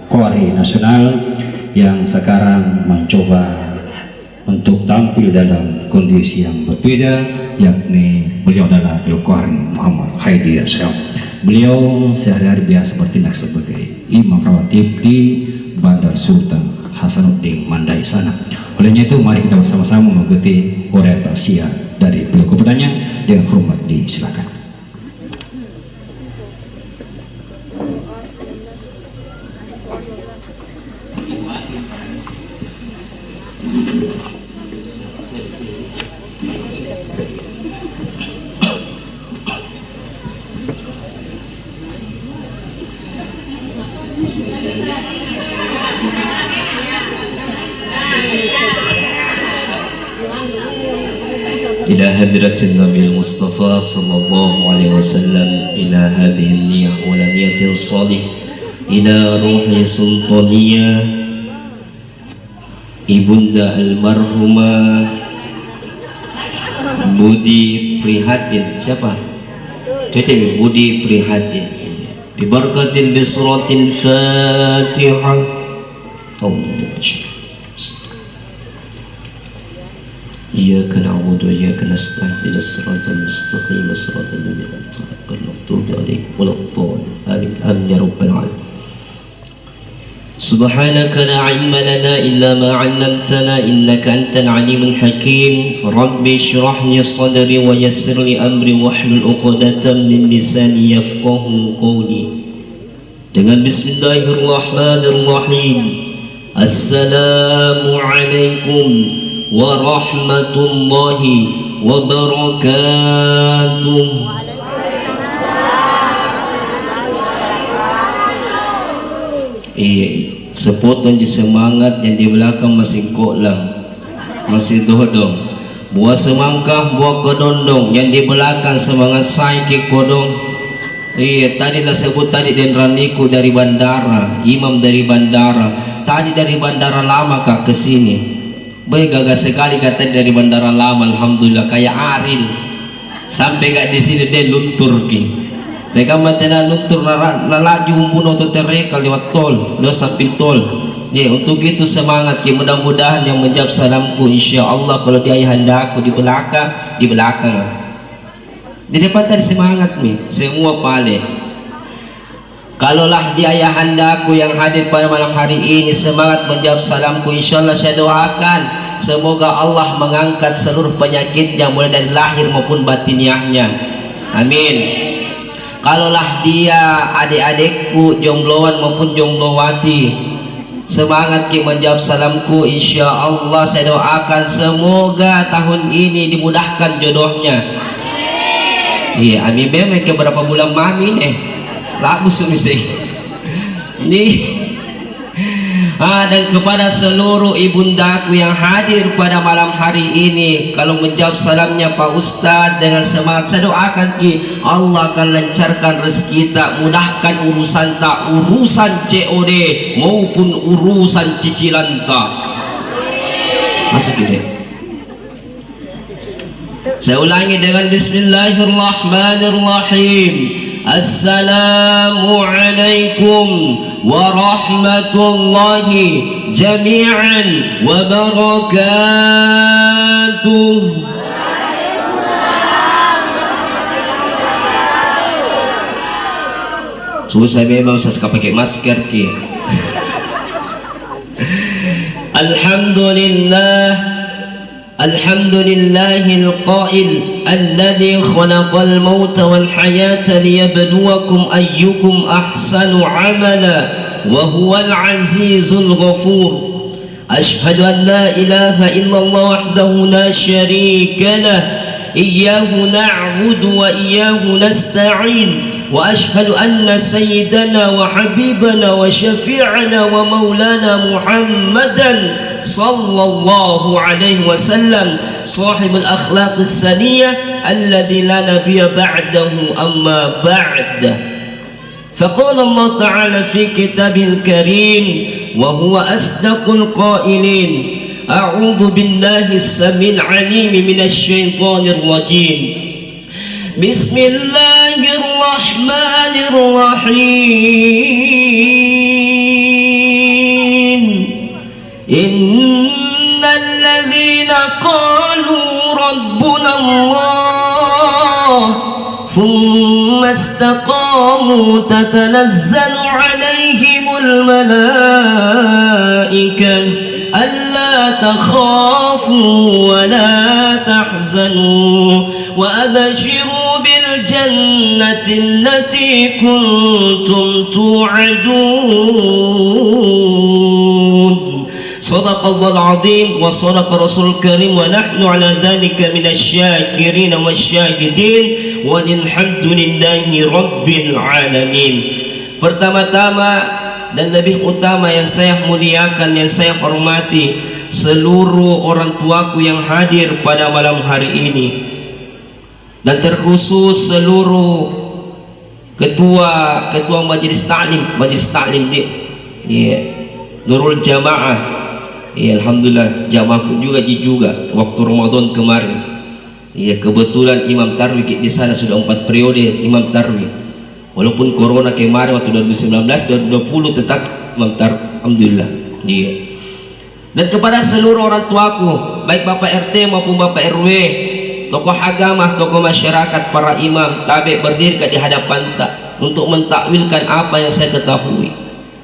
Qari nasional yang sekarang mencoba untuk tampil dalam kondisi yang berbeda, yakni beliau adalah Al-Qari Muhammad Khaidir Syam. Beliau sehari-hari biasa bertindak sebagai imam rawatib di Bandar Sultan Hasanuddin Mandai sana. Olehnya itu mari kita bersama-sama mengikuti orientasi dari beliau kepadanya dengan hormat disilakan. إلى هدرة النبي المصطفى صلى الله عليه وسلم، إلى هذه النية ولنية صالح، إلى روح سلطانية Ibunda almarhumah Budi Prihatin. Siapa? Cuci Budi Prihatin. Bibarakatil bisratil Fatihah. إياك نعبد وإياك نستعين اهدنا الصراط المستقيم صراط الذين أنعمت عليهم غير المغضوب عليهم ولا الضالين آمين آمين يا رب العالمين. سبحانك لا علم لنا إلا ما علمتنا إنك أنت العليم الحكيم. رب اشرح لي صدري ويسر لي أمري واحلل عقدة من لساني يفقه قولي. Dengan Bismillahirrahmanirrahim. Assalamualaikum warahmatullahi wabarakatuh. Sepotong di semangat yang di belakang masih kok lang, masih dodong. Buah semangkah, buah kedondong, yang di belakang semangat saiki kodong. Tadi lah sebut tadi dan raniku dari bandara, imam dari bandara. Tadi dari bandara lama kak kesini. Baik gagas sekali kata dari bandara lama, alhamdulillah kayak Aril. Sampai gak di sini dia luntur ki. Mereka matena luntur laju umpuno atau tereka lewat tol, lewat samping tol. Ya, untuk itu semangat ki, mudah-mudahan yang menjawab salamku insya Allah kalau di ayahanda aku di belakang, di belakang. Di depan tadi semangat nih, semua pale. Kalaulah di ayahandaku yang hadir pada malam hari ini semangat menjawab salamku, insya Allah saya doakan semoga Allah mengangkat seluruh penyakitnya mulai dari lahir maupun batiniahnya. Amin. Kalaulah dia adik-adikku jombloan maupun jomblowati, semangat ki menjawab salamku, insya Allah saya doakan semoga tahun ini dimudahkan jodohnya. Iya, amin. Memang ke berapa bulan mamin lagu sumisih nih. Dan kepada seluruh ibundaku yang hadir pada malam hari ini, kalau menjawab salamnya Pak Ustadz dengan semangat saya doakan ki Allah akan lancarkan rezeki tak, mudahkan urusan tak, urusan COD maupun urusan cicilan tak. Masuk ide. Saya ulangi dengan Bismillahirrahmanirrahim. Assalamualaikum warahmatullahi jami'an wabarakatuh. Susah memang saya pakai masker ki. Alhamdulillah. الحمد لله القائل الذي خلق الموت والحياة ليبلوكم أيكم أحسن عملا وهو العزيز الغفور. أشهد أن لا إله إلا الله وحده لا شريك له إياه نعبد وإياه نستعين وأشهد أن سيدنا وحبيبنا وشفيعنا ومولانا محمدا صلى الله عليه وسلم صاحب الأخلاق السنية الذي لا نبي بعده أما بعد. فقال الله تعالى في كتابه الكريم وهو أصدق القائلين أعوذ بالله السميع العليم من الشيطان الرجيم بسم الله الرحمن الرحيم innal ladzina qalu rabbuna Allah thumma istaqamu tatanazzalu alaihimul malaikah alla takhafu wa la tahzanu wa abshiru bil jannati allati kuntum tu'adun. Sadaqallahul azim wa sadaqa rasul karim wa nahnu ala dhalika minasy syakirin wasyahidin walhamdulillahi rabbil alamin. Pertama-tama dan lebih utama yang saya muliakan, yang saya hormati, seluruh orang tuaku yang hadir pada malam hari ini, dan terkhusus seluruh ketua majelis taklim dia, Nurul Jamaah. Alhamdulillah jamaahku juga waktu Ramadan kemarin. Kebetulan Imam Tarwi di sana sudah 4 periode Imam Tarwi. Walaupun corona kemarin waktu 2019 2020 tetap Imam Tarwi. Alhamdulillah. Dan kepada seluruh orang tuaku, baik Bapak RT maupun Bapak RW, tokoh agama, tokoh masyarakat, para imam, tabe berdiri di hadapan tak untuk mentakwilkan apa yang saya ketahui.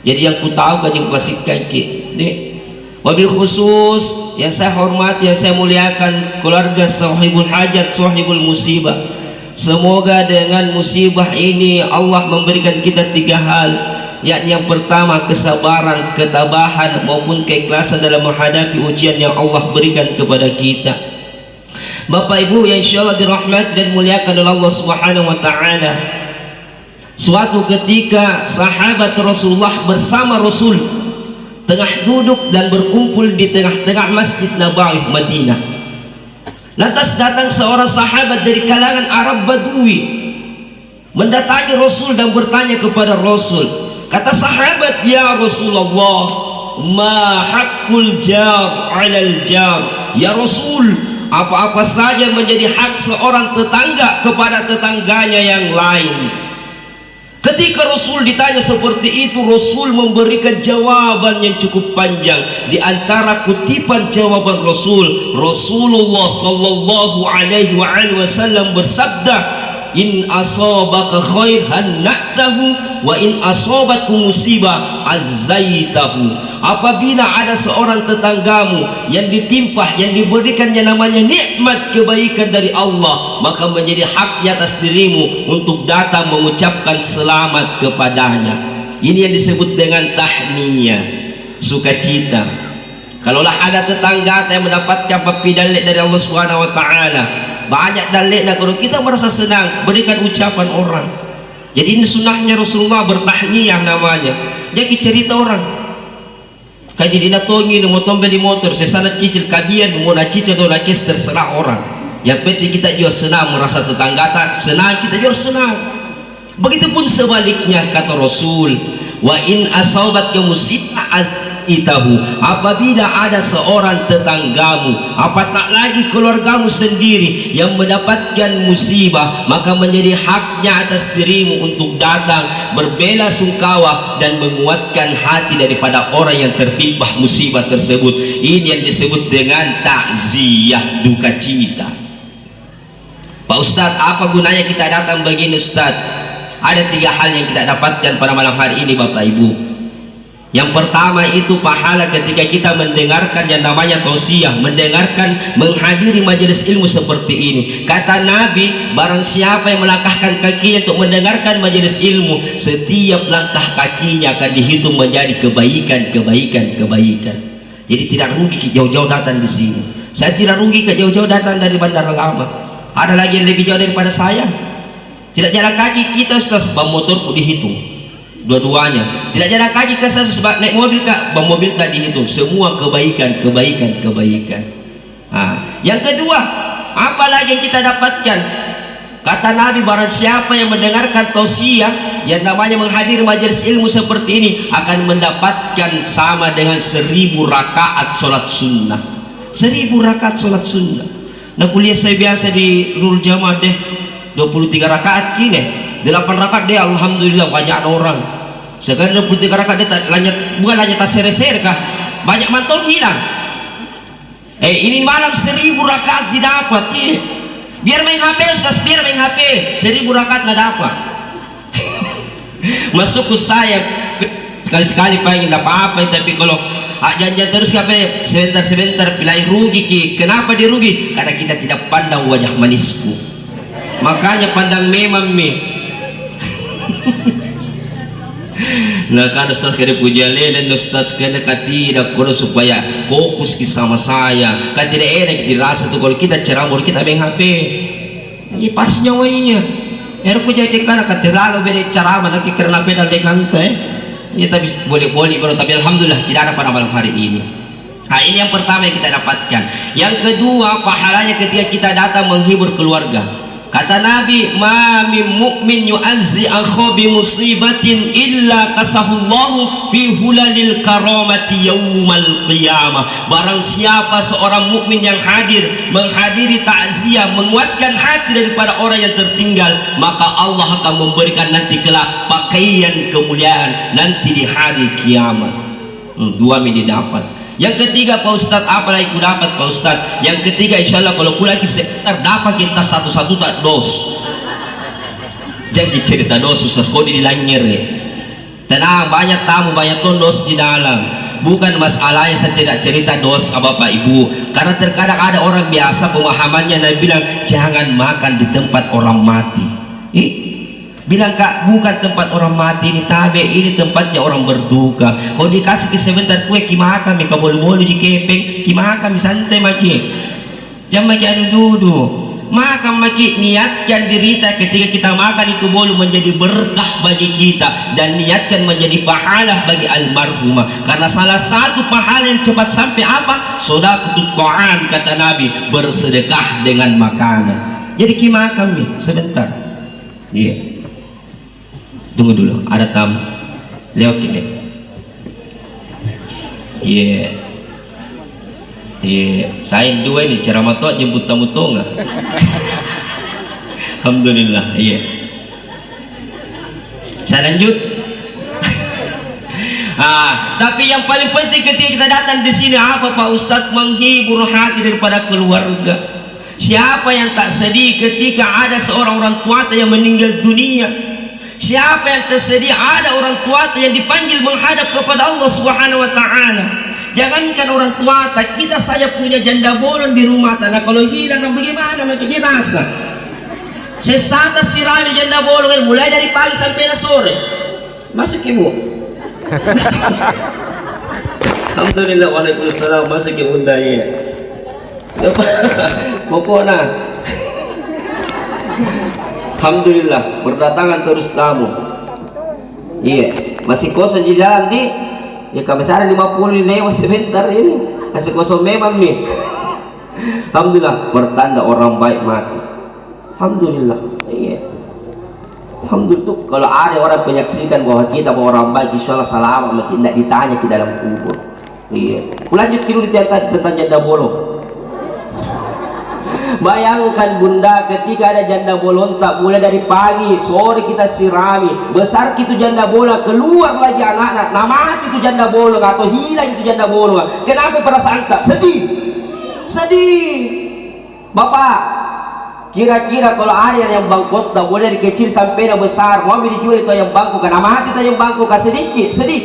Jadi yang ku tahu kaji pastikan ki. Wabil khusus yang saya hormati, yang saya muliakan, keluarga sahibul hajat, sahibul musibah. Semoga dengan musibah ini Allah memberikan kita 3 hal, yakni yang pertama kesabaran, ketabahan maupun keikhlasan dalam menghadapi ujian yang Allah berikan kepada kita. Bapak Ibu yang insyaallah dirahmati dan muliakan oleh Allah Subhanahu wa taala. Suatu ketika sahabat Rasulullah bersama Rasul tengah duduk dan berkumpul di tengah-tengah Masjid Nabawi Madinah. Lantas datang seorang sahabat dari kalangan Arab Badui mendatangi Rasul dan bertanya kepada Rasul. Kata sahabat, "Ya Rasulullah, ma haqqul jar 'alal jar?" Ya Rasul, apa-apa saja menjadi hak seorang tetangga kepada tetangganya yang lain. Ketika Rasul ditanya seperti itu, Rasul memberikan jawaban yang cukup panjang. Di antara kutipan jawaban Rasul, Rasulullah sallallahu alaihi wasallam bersabda, "In asabaka khair hanna'tahu wa in asabathu musibah azzaitahu." Apabila ada seorang tetanggamu yang ditimpa, yang diberikannya namanya nikmat kebaikan dari Allah, maka menjadi haknya atas dirimu untuk datang mengucapkan selamat kepadanya. Ini yang disebut dengan tahniyah, sukacita. Kalaulah ada tetangga yang mendapatkan pidalik dari Allah Subhanahu wa taala, banyak dalil nak kita merasa senang, berikan ucapan orang. Jadi ini sunnahnya Rasulullah, bertahniyah namanya. Jadi cerita orang kaji dinatongi mau tombel di motor sesana cicil kabian mau nak cicil atau nak terserah orang. Yang penting kita juga senang, merasa tetangga tak senang, kita juga senang. Begitupun sebaliknya kata Rasul, wa in asabat musibah itahu, apabila ada seorang tetanggamu, apatah lagi keluargamu sendiri yang mendapatkan musibah, maka menjadi haknya atas dirimu untuk datang berbela sungkawa dan menguatkan hati daripada orang yang tertimpa musibah tersebut. Ini yang disebut dengan takziah, duka cita. Pak Ustadz, apa gunanya kita datang begini Ustadz? Ada 3 hal yang kita dapatkan pada malam hari ini Bapak Ibu. Yang pertama itu pahala ketika kita mendengarkan yang namanya tausiah, mendengarkan, menghadiri majelis ilmu seperti ini. Kata Nabi, barang siapa yang melangkahkan kakinya untuk mendengarkan majelis ilmu, setiap langkah kakinya akan dihitung menjadi kebaikan. Jadi tidak rugi jauh-jauh datang di sini. Saya tidak rugi ke jauh-jauh datang dari Bandara Lama. Ada lagi yang lebih jauh daripada saya. Tidak jalan kaki kita sebab motorku dihitung. Dua-duanya tidak jalan kaki ke saya sebab naik mobil kak, mobil tak dihitung. Semua kebaikan. Yang kedua, apa lagi yang kita dapatkan? Kata Nabi, barang siapa yang mendengarkan tausiah, yang namanya menghadiri majelis ilmu seperti ini, akan mendapatkan sama dengan 1000 rakaat sholat sunnah. 1000 rakaat sholat sunnah. Nah kuliah saya biasa di Nurul Jamaah deh 23 rakaat kini 8 rakaat deh, alhamdulillah banyak orang. Sekarang 23 rakaat dia bukan hanya tak ser-ser kah? banyak mantong hilang. Ini malam 1000 rakaat didapat ya. Biar main HP Ustaz, biar main HP 1000 rakaat nggak dapat. Masuk ke saya sekali-sekali pengen apa-apa, tapi kalau janjian terus HP sebentar-sebentar pilih rugi ki. Kenapa dirugi? Karena kita tidak pandang wajah manisku, makanya pandang memang mi. Nah kan Ustaz kena puja dan Ustaz kena tidak kono supaya fokus sama saya. Kan tidak enak kita rasa tuh kalau kita ceramah kita main HP. Ini pas nyawanya. Aku jadi karena kata selalu beda ceramah nanti karena pedal dekan teh. Ya tapi boleh baru, tapi alhamdulillah tidak ada pada malam hari ini. Nah, ini yang pertama yang kita dapatkan. Yang kedua, pahalanya ketika kita datang menghibur keluarga. Kata Nabi, ma min mu'min yu'azzi akhahu bi musibatin illa kasahullahu fi hulalil karamati yaumal qiyamah. Barang siapa seorang mukmin yang hadir menghadiri takziah, menguatkan hati daripada orang yang tertinggal, maka Allah akan memberikan nanti kelak pakaian kemuliaan nanti di hari kiamat. Dua ini dapat. Yang ketiga Pak Ustadz, apa lagi ku dapat Pak Ustadz? Yang ketiga insya Allah kalau ku lagi sekitar dapat kita satu-satu tak dos. Jangan cerita dos Ustadz, kau dilangir ya. Tenang, banyak tamu, banyak tondos di dalam. Bukan masalahnya saya tidak cerita dos ke Bapak Ibu, karena terkadang ada orang biasa pemahamannya Nabi bilang jangan makan di tempat orang mati. Bilang Kak, bukan tempat orang mati ini tabe, ini tempatnya orang berduka. Kalau dikasih ke sebentar kue kimakan, mereka bolu-bolu di kepeng, kimakan santai maki. Jangan maki anu dudu. Makan maki, niatkan dirita ketika kita makan itu bolu menjadi berkah bagi kita dan niatkan menjadi pahala bagi almarhumah. Karena salah satu pahala yang cepat sampai apa? Shadaqatut ta'am kata Nabi, bersedekah dengan makanan. Jadi kimakan nih sebentar. Iya. Tunggu dulu, ada tamu lewat ini. Saya dua ini ceramah tuh jemput tamu tuh nggak? Alhamdulillah, saya lanjut. Tapi yang paling penting ketika kita datang di sini apa Pak Ustadz? Menghibur hati daripada keluarga. Siapa yang tak sedih ketika ada seorang orang tua yang meninggal dunia? Siapa yang tersedia ada orang tua yang dipanggil menghadap kepada Allah Subhanahu wa taala. Jangankan orang tua, kita saja punya janda bolong di rumah. Nah kalau hilang bagaimana makin dirasa? Sesata sirami janda bolong mulai dari pagi sampai sore. Masuk Ibu. Alhamdulillah, waalaikumsalam. Masuk Ibu Daya. Pokoknya alhamdulillah berdatangan terus tamu. Masih kosong di dalam nih. Ya kami sana 50 lewat sebentar ini. Masih kosong memang nih. Alhamdulillah bertanda orang baik mati. Alhamdulillah. Alhamdulillah tuh kalau ada orang menyaksikan bahwa kita orang baik, insya Allah selamat, tidak ditanya di dalam kubur. Lanjut dulu dicatat tentang janda bolong. Bayangkan bunda ketika ada janda bolong tak mulai dari pagi sore kita sirami besar itu janda bolong, keluar lagi anak-anak, nah mati itu janda bolong atau hilang itu janda bolong. Kenapa perasaan tak sedih? Bapak, kira-kira kalau ada yang bangkot tak boleh dari kecil sampai yang besar mobil dijual itu yang bangku, karena mati itu yang bangku kasih sedih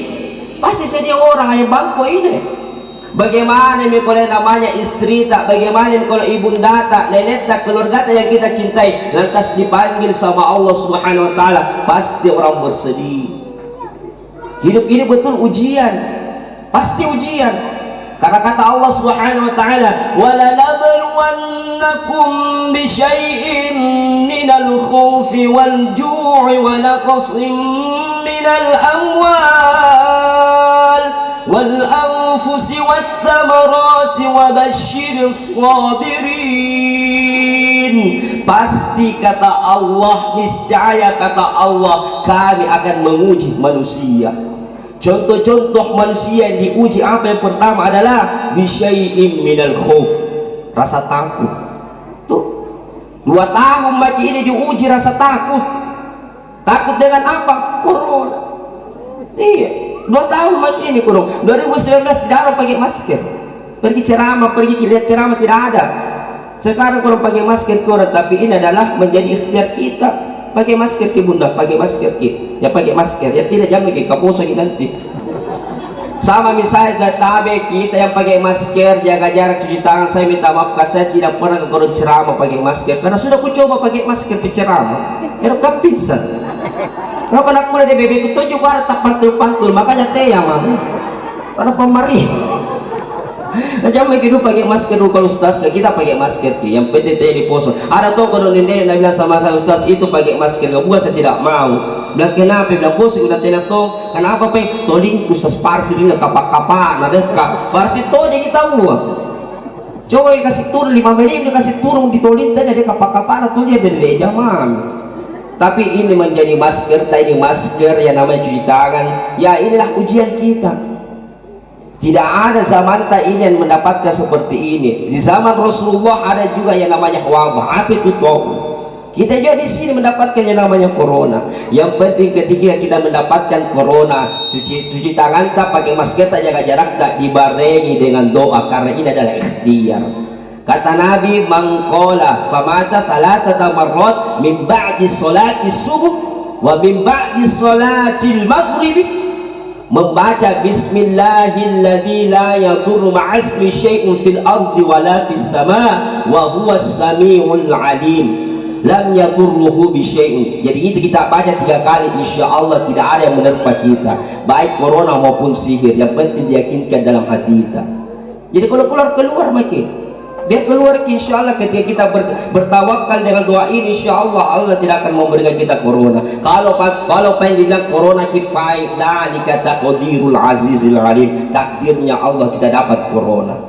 pasti sedih orang yang bangku ini. Bagaimana kalau namanya istri tak, bagaimana kalau ibunda tak, nenek tak, keluarga tak yang kita cintai lantas dipanggil sama Allah Subhanahu wa taala, pasti orang bersedih. Hidup ini betul ujian, pasti ujian. Karena kata Allah Subhanahu wa taala, "Wala nabluwannakum bi syai'in minal khaufi wal ju'i wa naqsin minal amwal wal anfusi wath thamarati wa basyyiris sabirin." Pasti kata Allah, niscaya kata Allah, kami akan menguji manusia. Contoh-contoh manusia yang diuji apa yang pertama adalah bisyai'im minal khauf, rasa takut. Tuh 2 tahun lagi ini diuji rasa takut. Takut dengan apa? Corona. Iya, 2 tahun lagi ini kurang. 2019 tidak orang pakai masker. Pergi ceramah, pergi lihat ceramah tidak ada. Sekarang kurang pakai masker kurang, tapi ini adalah menjadi ikhtiar kita. Pakai masker ke bunda, pakai masker ke. Ya pakai masker, ya tidak jangan ke kaposo nanti. Sama misalnya tabe kita yang pakai masker, jaga jarak, cuci tangan. Saya minta maaf karena saya tidak pernah ke kurang ceramah pakai masker karena sudah ku coba pakai masker ke ceramah. Ya kapinsan. Kalau anak mulai di bebek itu juga tak pantul-pantul, makanya teh ya mama. Karena pemerih. Nah, jangan begitu pakai masker dulu kalau ustaz, kita pakai masker yang penting teh di poso. Ada tuh kalau nenek bilang sama saya, ustaz itu pakai masker, gak buat saya tidak mau. Bilang kenapa? Bilang bos udah tenak tuh. Kenapa pe? Tolong ustaz parsi ini kapak-kapak, nah deka. Parsi tuh jadi tahu. Coba dikasih turun 5 menit, dikasih turun ditolin tadi ada kapak-kapak, tuh dia dari zaman. Tapi ini menjadi masker, ini masker yang namanya cuci tangan. Ya inilah ujian kita. Tidak ada zaman tak ini yang mendapatkan seperti ini. Di zaman Rasulullah ada juga yang namanya wabah. Apa itu tahu? Kita juga di sini mendapatkan yang namanya corona. Yang penting ketika kita mendapatkan corona, cuci tangan tak, pakai masker tak, jaga jarak tak, dibarengi dengan doa karena ini adalah ikhtiar. Kata Nabi, mangkola famata thalathata marrat min ba'di salati subuh wa min ba'di salatil maghribi, membaca bismillahilladzi la yadurru ma'asmi syai'un fil ardi wala fis sama wa huwas samiul alim lam yadurruhu bi syai'un. Jadi itu kita baca 3 kali, insyaallah tidak ada yang menerpa kita, baik corona maupun sihir. Yang penting diyakinkan dalam hati kita. Jadi kalau keluar makin biar keluar, insyaallah ketika kita bertawakal dengan doa ini, insyaallah Allah tidak akan memberikan kita corona. Kalau pengen dibilang corona kipai, la dikata qadirul azizil alim, takdirnya Allah kita dapat corona.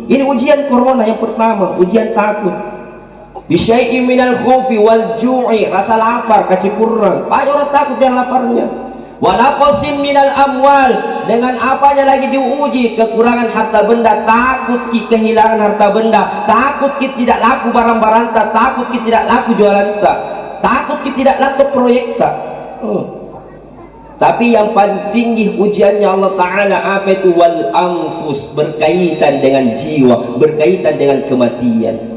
Ini ujian corona yang pertama, ujian takut. Bisyai'in minal khaufi wal ju'i, rasa lapar, kacipurang. Banyak orang takut dengan laparnya. Wa naqsim minal amwal, dengan apanya lagi diuji? Kekurangan harta benda, takut kita kehilangan harta benda, takut kita tidak laku barang-barang tak, takut kita tidak laku jualan tak, takut kita tidak laku proyek tak. Tapi yang paling tinggi ujiannya Allah Ta'ala apa itu? Wal anfus, berkaitan dengan jiwa, berkaitan dengan kematian.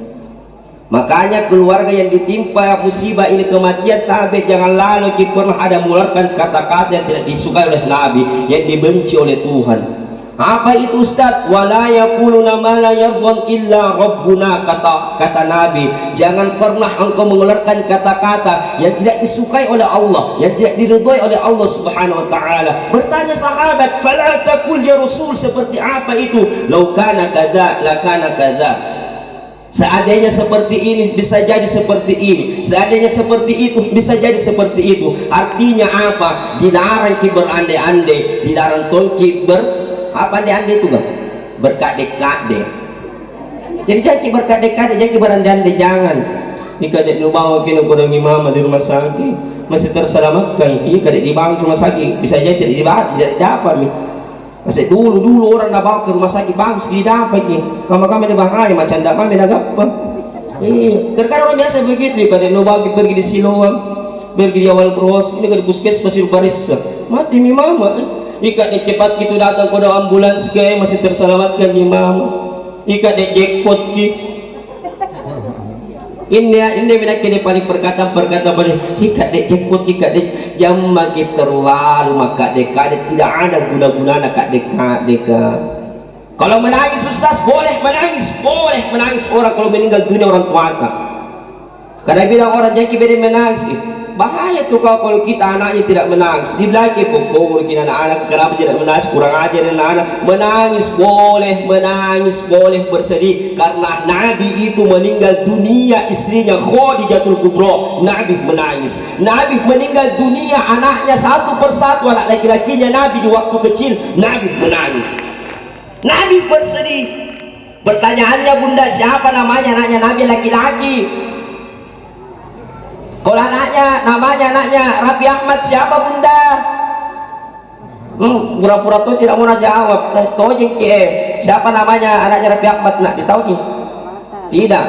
Makanya keluarga yang ditimpa musibah ini kematian, tapi jangan lalu kita pernah ada mengeluarkan kata-kata yang tidak disukai oleh Nabi, yang dibenci oleh Tuhan. Apa itu Ustaz? Wala yaquluna ma la yardhan illa rabbuna, kata Nabi. Jangan pernah engkau mengeluarkan kata-kata yang tidak disukai oleh Allah, yang tidak diridhai oleh Allah Subhanahu wa taala. Bertanya sahabat, fala taqul ya Rasul, seperti apa itu? Lau kana kadza la kana kadza. Seandainya seperti ini bisa jadi seperti ini, seandainya seperti itu bisa jadi seperti itu. Artinya apa? Dilarang ki berandai-andai, dilarang tongki apa andai-andai itu bang? Berkade-kade. Jadi jangan berkade-kade, jangan berandai-andai, jangan. Ini kadek dibawa kini kurang imam di rumah sakit masih terselamatkan. Ini kadek dibawa ke rumah sakit bisa jadi tidak dibawa, tidak dapat nih. Kasi dulu orang nak bawa ke rumah sakit bagus tidak dapat ni. Kami di bahaya macam tak kami nak apa. Terkadang orang biasa begitu. Kalau nak bawa pergi di Siloam, pergi di awal pros, ini kalau puskesmas di baris mati mi mama. Ikat dia cepat gitu datang pada ambulans ke masih terselamatkan di mama. Ikat dia jackpot ki. Ini bina kini paling perkataan pada ikat dek jackpot, ikat dek jam magi terlalu maka deka tidak ada guna-guna nak deka. Kalau menangis Ustaz boleh menangis orang kalau meninggal dunia orang tua tak. Kadang bilang orang jangan beri menangis. Bahaya tuh kalau kita anaknya tidak menangis. Di belakang pokok kita anak-anak kenapa tidak menangis, kurang ajar anak-anak. Menangis boleh bersedih karena Nabi itu meninggal dunia, istrinya Khadijatul Kubra, Nabi menangis. Nabi meninggal dunia, anaknya satu persatu anak laki-lakinya Nabi di waktu kecil, Nabi menangis. Nabi bersedih. Pertanyaannya bunda, siapa namanya anaknya Nabi laki-laki? Kalau namanya Raffi Ahmad, siapa bunda? Pura-pura tuh tidak mau jawab. Tahu jengke. Siapa namanya anaknya Raffi Ahmad? Nak ditahu ni? Tidak.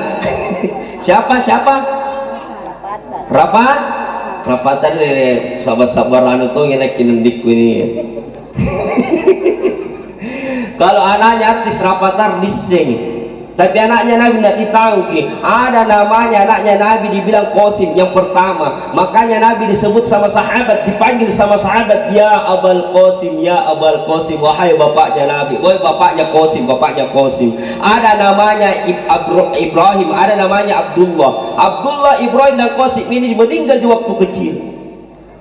Siapa? Rafa tadi sabar-sabar anu tuh yang nak kinendik ini. Kalau anaknya artis rapatar diseng. Tapi anaknya Nabi tidak ditahu ki. Ada namanya anaknya Nabi dibilang Qasim yang pertama. Makanya Nabi disebut sama sahabat, dipanggil sama sahabat, ya Abul Qasim, ya Abul Qasim, wahai bapaknya Nabi, wahai bapaknya Qasim, bapaknya Qasim. Ada namanya Ibrahim, ada namanya Abdullah. Abdullah, Ibrahim dan Qasim ini meninggal di waktu kecil.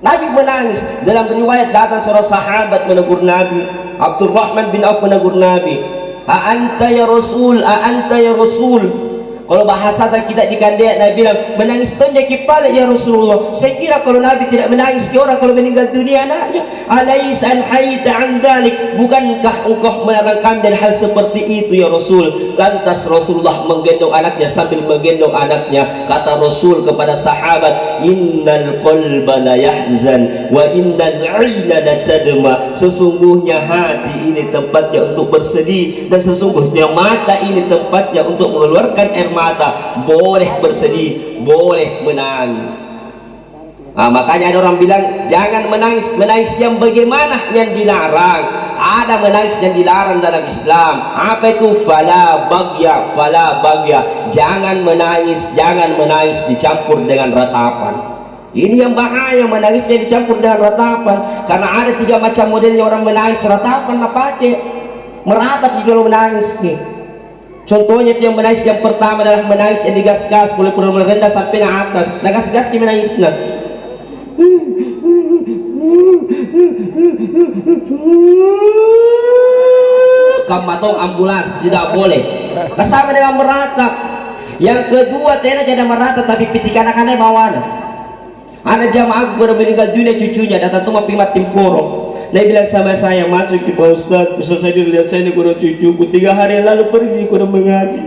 Nabi menangis. Dalam riwayat datang seorang sahabat menegur Nabi. Abdurrahman bin Auf menegur Nabi. A'anta ya Rasul, a'anta ya Rasul. Kalau bahasa kita di Kandia, Nabi bilang menangis tonja kepala ya Rasulullah. Saya kira kalau Nabi tidak menangis ke orang kalau meninggal dunia anaknya. Alaisa an hayyita an dzalik, bukankah engkau melarang kami dari hal seperti itu ya Rasul? Lantas Rasulullah menggendong anaknya sambil menggendong anaknya. Kata Rasul kepada sahabat, innal qalba la yahzan wa innal 'aina la tadma. Sesungguhnya hati ini tempatnya untuk bersedih, dan sesungguhnya mata ini tempatnya untuk mengeluarkan air mata. Boleh bersedih, boleh menangis. Makanya ada orang bilang jangan menangis. Menangis yang bagaimana yang dilarang? Ada menangis yang dilarang dalam Islam. Apa itu? Fala bagya, fala bagya. Jangan menangis dicampur dengan ratapan. Ini yang bahaya, menangisnya dicampur dengan ratapan. Karena ada 3 macam modelnya orang menangis. Ratapan apa pakai? Meratap kalau menangis nih. Contohnya itu yang menangis yang pertama adalah menangis yang digas-gas, mulai merendah sampai ke atas. Nah gas-gas kita menangisnya. Kamatong ambulans tidak boleh. Kesama dengan meratap. Yang kedua tidak ada meratap tapi pitikan anak-anak bawaan. Ada jamaah baru meninggal dunia cucunya datang tuh pimat timporo. Dia bilang sama saya, masuk di Pak Ustaz saya lihat saya ini kurang cucuku 3 hari yang lalu pergi kurang mengaji.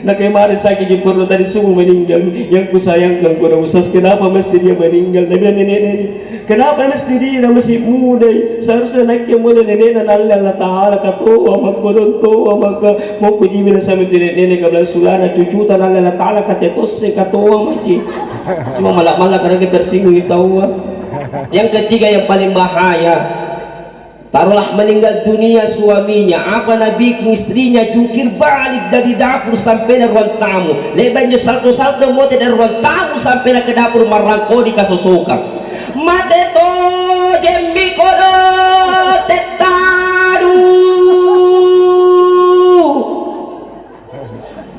Nah kemarin sakit di perut tadi subuh meninggal. Yang kusayangkan kurang Ustaz, kenapa mesti dia meninggal? Dia bilang nenek kenapa mesti dia masih muda? Seharusnya anaknya muda. Nenek Allah Ta'ala katoa makodon toa maka mau kuji bilang sama nenek kabla sulana cucu tan Allah Ta'ala katetose katoa maki. Cuma malah karena kita tersinggung tahu. Yang ketiga yang paling bahaya, taruhlah meninggal dunia suaminya, apa Nabi istrinya jungkir balik dari dapur sampai ke ruang tamu. Lebannya salto-salto mote dari ruang tamu sampai ke dapur marangko di kasosokan. Mate to jemmi kodo tetadu.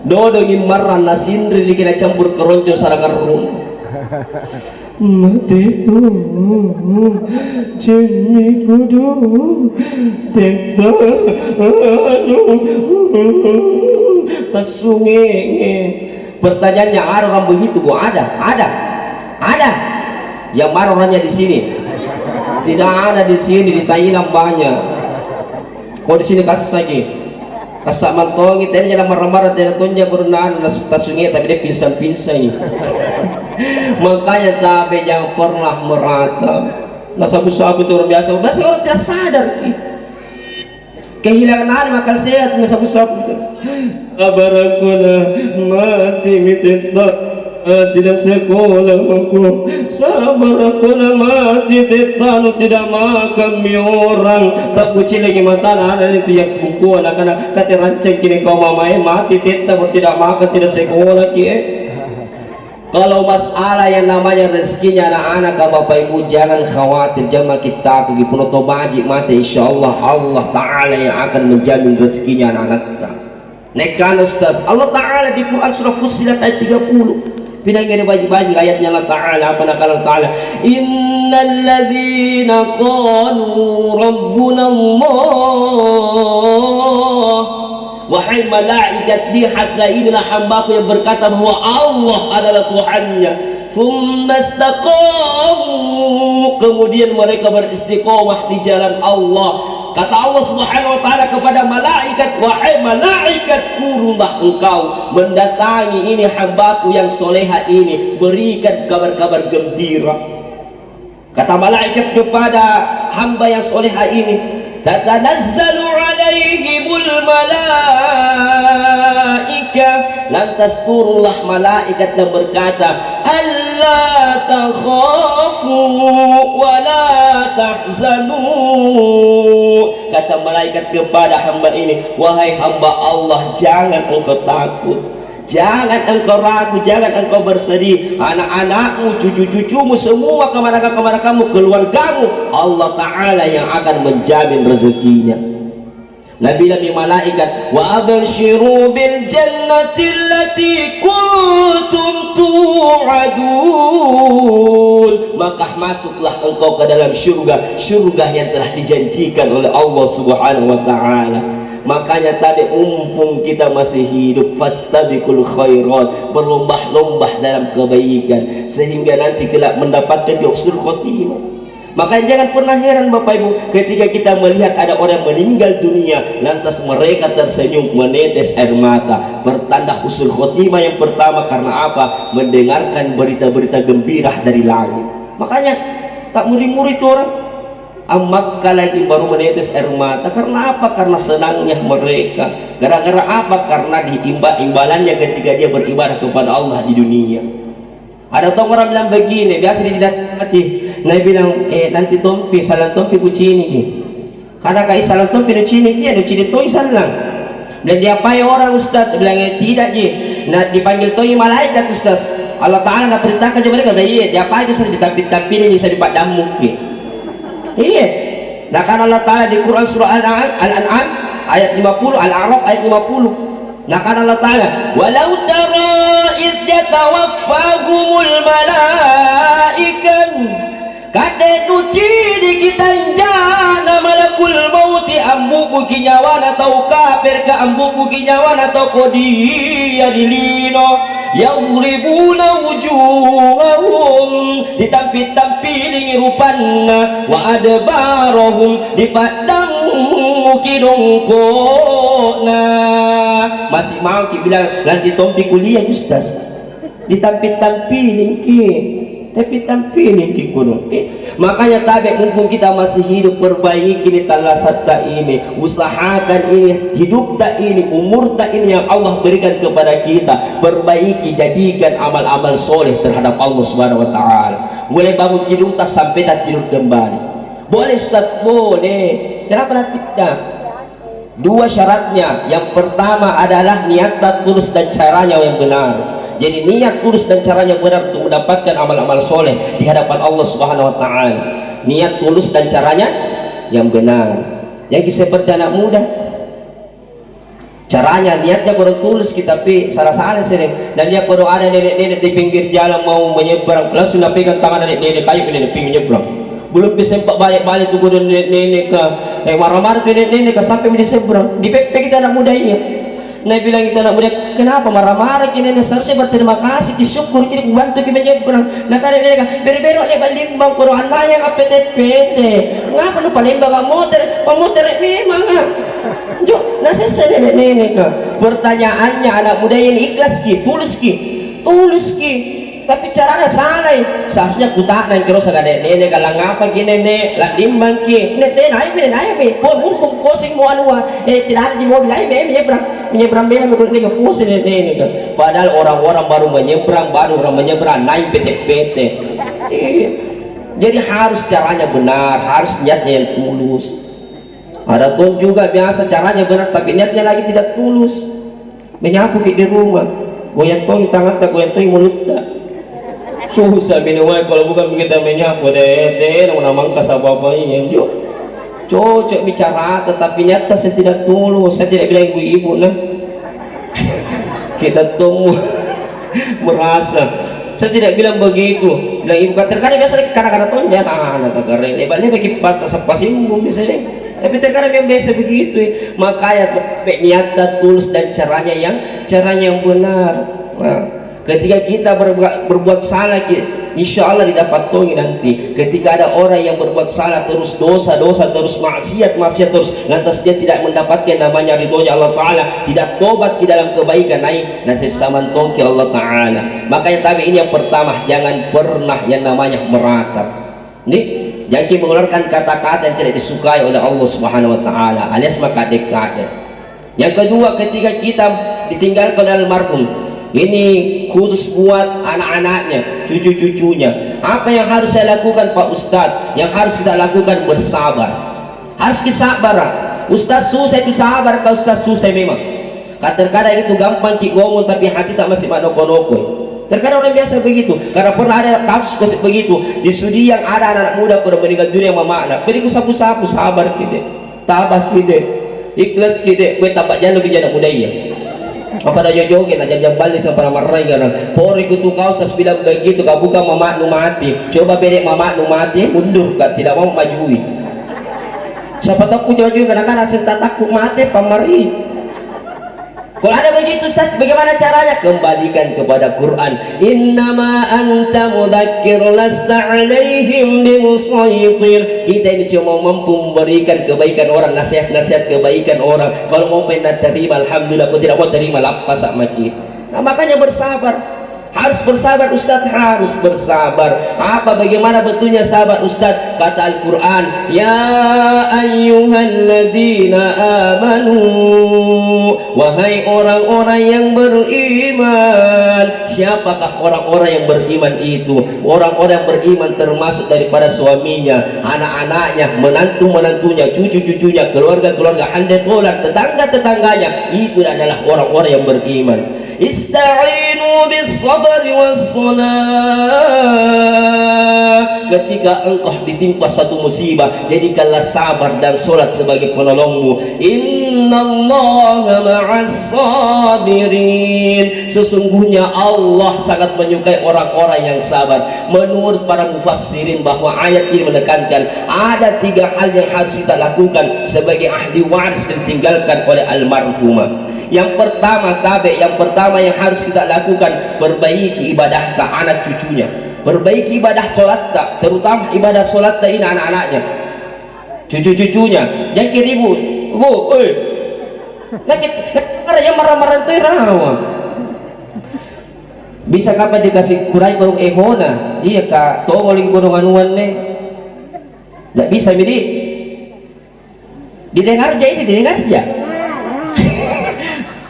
Dodo ngimaran nasindri dikira campur keronco sarangan rum. Mati tu jemi kudu tetanu tasunge. Pertanyaannya ada orang begitu bu? Ada yang marah orangnya di sini? Tidak ada di sini, di Thailand banyak. Kau di sini kasih lagi kasak mantong kita ini jangan marah-marah tidak tonja berenang tasunge tapi dia pinsan-pinsan. Makanya tabe jangan pernah meratap. Nah sabu-sabu itu orang biasa orang tidak sadar kehilangan hal akal sehat. Nah sabu-sabu abarakulah mati miteta tidak sekolah maku sabarakulah mati tetanu tidak makan mi orang tak kucing lagi mata ada itu yang buku anak-anak kata rancang kini kau mamai mati teta tidak makan tidak sekolah Kalau masalah yang namanya rezekinya anak-anak Bapak Ibu jangan khawatir, jamaah kita pergi punoto baji mati insyaallah Allah Ta'ala yang akan menjamin rezekinya anak-anak kita. Nekan Ustaz, Allah Ta'ala di Quran surah Fussilat ayat 30 pinanggir baji-baji ayatnya Allah Ta'ala apa nak Allah Ta'ala innal ladzina qalu rabbuna Allah. Wahai malaikat, lihatlah inilah hambaku yang berkata bahwa Allah adalah Tuhannya. Kemudian mereka beristiqomah di jalan Allah. Kata Allah Subhanahu wa Ta'ala kepada malaikat, wahai malaikat, turunlah engkau mendatangi ini hambaku yang soleha ini, berikan kabar-kabar gembira. Kata malaikat kepada hamba yang soleha ini, tatanazzalu alaihimul malaikah lantas turunlah malaikat dan berkata, alla takhafu wa la tahzanu. Kata malaikat kepada hamba ini, wahai hamba Allah, jangan engkau takut, jangan engkau ragu, jangan engkau bersedih. Anak-anakmu, cucu-cucumu, semua kemana kamu, keluargamu, Allah Ta'ala yang akan menjamin rezekinya. Nabi Nabi malaikat, wa abshiru bil jannati allati kuntum tu'adun. Maka masuklah engkau ke dalam surga yang telah dijanjikan oleh Allah Subhanahu wa Ta'ala. Makanya tadi mumpung kita masih hidup, fastabiqul khairat, berlomba-lomba dalam kebaikan sehingga nanti kelak mendapatkan husnul khotimah. Makanya jangan pernah heran Bapak Ibu ketika kita melihat ada orang meninggal dunia lantas mereka tersenyum menetes air mata, pertanda husnul khotimah yang pertama. Karena apa? Mendengarkan berita-berita gembira dari langit. Makanya tak muri-muri itu orang Makka lagi baru menetes air mata. Karena apa? Karena senangnya mereka. Gara-gara apa? Karena imbalannya ketika dia beribadah kepada Allah di dunia. Ada orang bilang begini, biasa dia tidak hati. Nabi bilang, nanti tompi, salam tompi ku cini ki. Karena kai salam tompi nu cini ki, nu cini toi salam. Dan diapai orang Ustaz? Bilang tidak ji. Nah dipanggil toi malaikat Ustaz. Allah Ta'ala nak perintahkan kepada mereka. Iya, diapai Ustaz? Ditampil ini bisa dipadamuk ki. Iya. Nah kan Allah Ta'ala di Quran surah Al-An'am ayat 50, Al-A'raf ayat 50. Nah kan Allah Ta'ala, walau tara idh yatawaffahumul malaikan kade duci di kitanjana malakul mauti ambuku kinyawana tau kafir ka ambuku kinyawana tau kodia dilino yadribuna wujuhahum ditampi-tampiling rupanna wa adbarahum dipadang kidongkona. Masih mau ki bilang nanti tompi kuliah Ustaz, ditampi-tampilin ki, tapi tampilin ki kuno. Makanya tabe mumpung kita masih hidup, perbaiki ini talasata ini, usahakan ini, hidup tak ini, umur tak ini yang Allah berikan kepada kita, perbaiki, jadikan amal-amal soleh terhadap Allah Subhanahu wa Ta'ala. Boleh bangun tidur tak sampai tak tidur kembali, boleh Ustaz, boleh. Kenapa tidak? Dua syaratnya. Yang pertama adalah niat tulus dan caranya yang benar. Jadi niat tulus dan caranya benar untuk mendapatkan amal-amal soleh di hadapan Allah Subhanahu wa Ta'ala. Niat tulus dan caranya yang benar. Yang seperti anak muda, caranya niatnya kurang tulus kita, tapi salah-salah sering. Dan dia kurang ada nenek-nenek di pinggir jalan mau menyeberang, langsung pegang tangan nenek-nenek kayu nenek pinggir nyebrang. Belum bisa balik-balik tuh kudu nenek ke marah-marah ke nenek sampai diseberang di kita anak muda ini. Nah bilang kita anak muda, kenapa marah-marah ke nenek? Seharusnya berterima kasih, disyukur kita bantu kita menyeberang. Nah kan nenek beru-beru lebar limbang koro anaknya ngapa PT ngapa nu palimbang motor memang jo nasi nenek pertanyaannya anak muda ini ikhlas ki, tulus ki. Tapi caranya salah. Seharusnya kutak dan terus agak nenek kalau ngapa gini nenek lah limbang ki nenek naik mumpung pusing mau tidak ada di mobil menyeberang memang nenek pusing nenek. Padahal orang-orang baru menyeberang naik PT. Jadi harus caranya benar, harus niatnya yang tulus. Ada tuh juga biasa caranya benar tapi niatnya lagi tidak tulus. Menyapu di rumah, goyang tong di tangan tak, goyang tong mulut tak. Susah minuman kalau bukan kita menyapu deh namang kasabapa ini jo cocok bicara tetapi nyata saya tidak tulus. Saya tidak bilang ibu-ibu nah kita tunggu merasa saya tidak bilang begitu. Bilang ibu kadang biasa kadang-kadang tonja anak keren lebarnya bagi batas apa singgung misalnya, tapi terkadang yang biasa begitu. Makanya niat tulus dan caranya yang benar. Nah, ketika kita berbuat salah, insya Allah didapat tongi nanti. Ketika ada orang yang berbuat salah terus dosa terus maksiat terus, lantas dia tidak mendapatkan namanya ridhonya Allah Ta'ala, tidak tobat di dalam kebaikan naik nasi saman tongki Allah Ta'ala. Makanya tapi ini yang pertama, jangan pernah yang namanya meratap nih, jangan mengeluarkan kata-kata yang tidak disukai oleh Allah Subhanahu wa Ta'ala alias maka dekat. Yang kedua, ketika kita ditinggalkan oleh almarhum ini khusus buat anak-anaknya, cucu-cucunya. Apa yang harus saya lakukan Pak Ustadz? Yang harus kita lakukan bersabar. Harus disabar. Ustadz susah itu sabar, Kak Ustadz susah memang. Kadang-kadang itu gampang ki ngomong tapi hati tak masih manoko-noko. Terkadang orang biasa begitu. Karena pernah ada kasus begitu di studi yang ada anak muda pada meninggal dunia memakna. Beri ku sapu-sapu sabar kide, tabah kide, ikhlas kide. Kue tapak jalan ke anak muda iya. Apa dah joget aja jam balik sampai marai kan. Pori kutu kau bilang begitu kau buka mamak nu mati. Coba bedek mamak nu mati mundur kak tidak mau majui. Siapa tahu ku jauh kadang-kadang cinta takut mati pamari. Kalau ada begitu Ustaz, bagaimana caranya? Kembalikan kepada Quran. Innama anta mudzakkir lasta 'alaihim bimusaytir. Kita ini cuma mampu memberikan kebaikan orang, nasihat-nasihat kebaikan orang. Kalau mau pengen terima, alhamdulillah. Kalau tidak mau terima, lapas sama kita. Nah, makanya bersabar. Harus bersabar Ustaz, harus bersabar. Apa bagaimana betulnya sabar Ustaz? Kata Al-Quran, ya ayyuhalladzina amanu, wahai orang-orang yang beriman. Siapakah orang-orang yang beriman itu? Orang-orang yang beriman termasuk daripada suaminya, anak-anaknya, menantu-menantunya, cucu-cucunya, keluarga-keluarga, handa tolak, tetangga-tetangganya. Itu adalah orang-orang yang beriman. Ista'inu bis sabri was salat. Ketika engkau ditimpa satu musibah, jadikanlah sabar dan solat sebagai penolongmu. Innallaha ma'as sabirin. Sesungguhnya Allah sangat menyukai orang-orang yang sabar. Menurut para mufassirin bahwa ayat ini menekankan ada 3 hal yang harus kita lakukan sebagai ahli waris yang ditinggalkan oleh almarhumah. Yang pertama yang pertama yang harus kita lakukan, perbaiki ibadah tak anak cucunya, perbaiki ibadah solat tak, terutama ibadah solat tak ini anak-anaknya, cucu-cucunya. Jangan ribut, bu, ada yang marah-marah itu rawa. Bisa kapan dikasih kurai kurung ehona? Iya kak, toh lagi kurung anuan nih, tidak bisa midi. Didengar aja ini, didengar aja.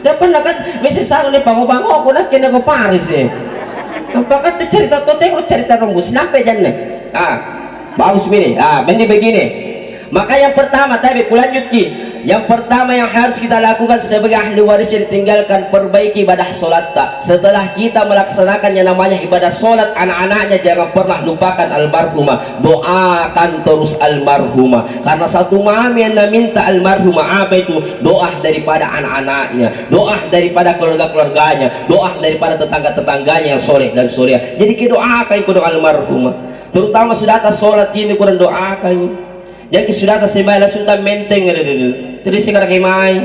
Dapat nak mesti sang ni bango-bango aku nak kena ko Paris eh. Apakah cerita cerita rumus sampai jangan. Bagus ini. Begini. Maka yang pertama tadi kulanjut ki. Yang pertama yang harus kita lakukan sebagai ahli waris yang ditinggalkan, perbaiki ibadah solat tak. Setelah kita melaksanakan yang namanya ibadah solat, anak-anaknya jangan pernah lupakan almarhumah. Doakan terus almarhumah. Karena satu mami yang minta almarhumah apa itu? Doa daripada anak-anaknya, doa daripada keluarga-keluarganya, doa daripada tetangga-tetangganya yang soleh dan soleh. Jadi kita doakan kepada almarhumah. Terutama sudah atas solat ini kurang doakan. Jadi sudah atas sembahyang sudah menteng. Jadi sekarang kemai,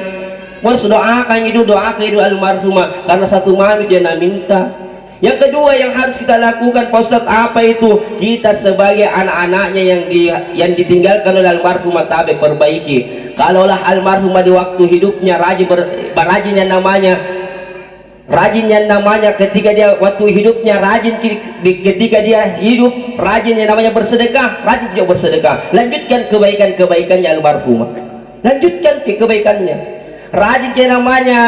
harus doakan itu almarhumah karena satu mami dia nak minta. Yang kedua yang harus kita lakukan Pak Ustadz apa itu? Kita sebagai anak-anaknya yang ditinggalkan oleh almarhumah tabe perbaiki. Kalaulah almarhumah di waktu hidupnya rajin yang namanya ketika dia waktu hidupnya rajin, ketika dia hidup rajin yang namanya bersedekah, rajin juga bersedekah. Lanjutkan kebaikan-kebaikannya almarhumah, lanjutkan kebaikannya. Rajin yang namanya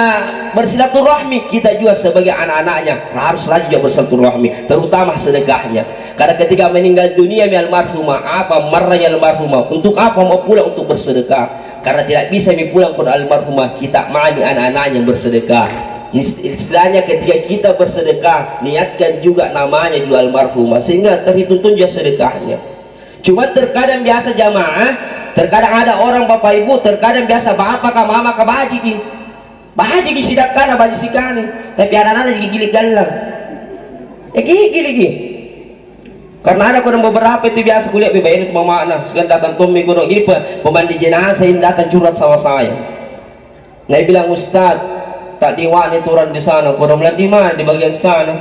bersilaturahmi, kita juga sebagai anak-anaknya harus rajin juga bersilaturahmi, terutama sedekahnya. Karena ketika meninggal dunia almarhumah, apa marahnya almarhumah, untuk apa mau pulang untuk bersedekah? Karena tidak bisa pulang ke almarhumah, kita mani anak-anaknya yang bersedekah. Istilahnya ketika kita bersedekah, niatkan juga namanya juga almarhumah sehingga terhitung juga sedekahnya. Cuma terkadang biasa jamaah, terkadang ada orang bapak ibu, terkadang biasa bapak kah mama kah baji sidakkan baji sikani, tapi anak-anak juga gili galang. Gili. Karena ada kurang beberapa itu biasa kuliah bebain itu mama anak, sekarang datang Tommy kurang ini pemandi jenazah ini datang curhat sama saya. Nah bilang Ustadz, tak diwani turun di sana, kurang di mana di bagian sana.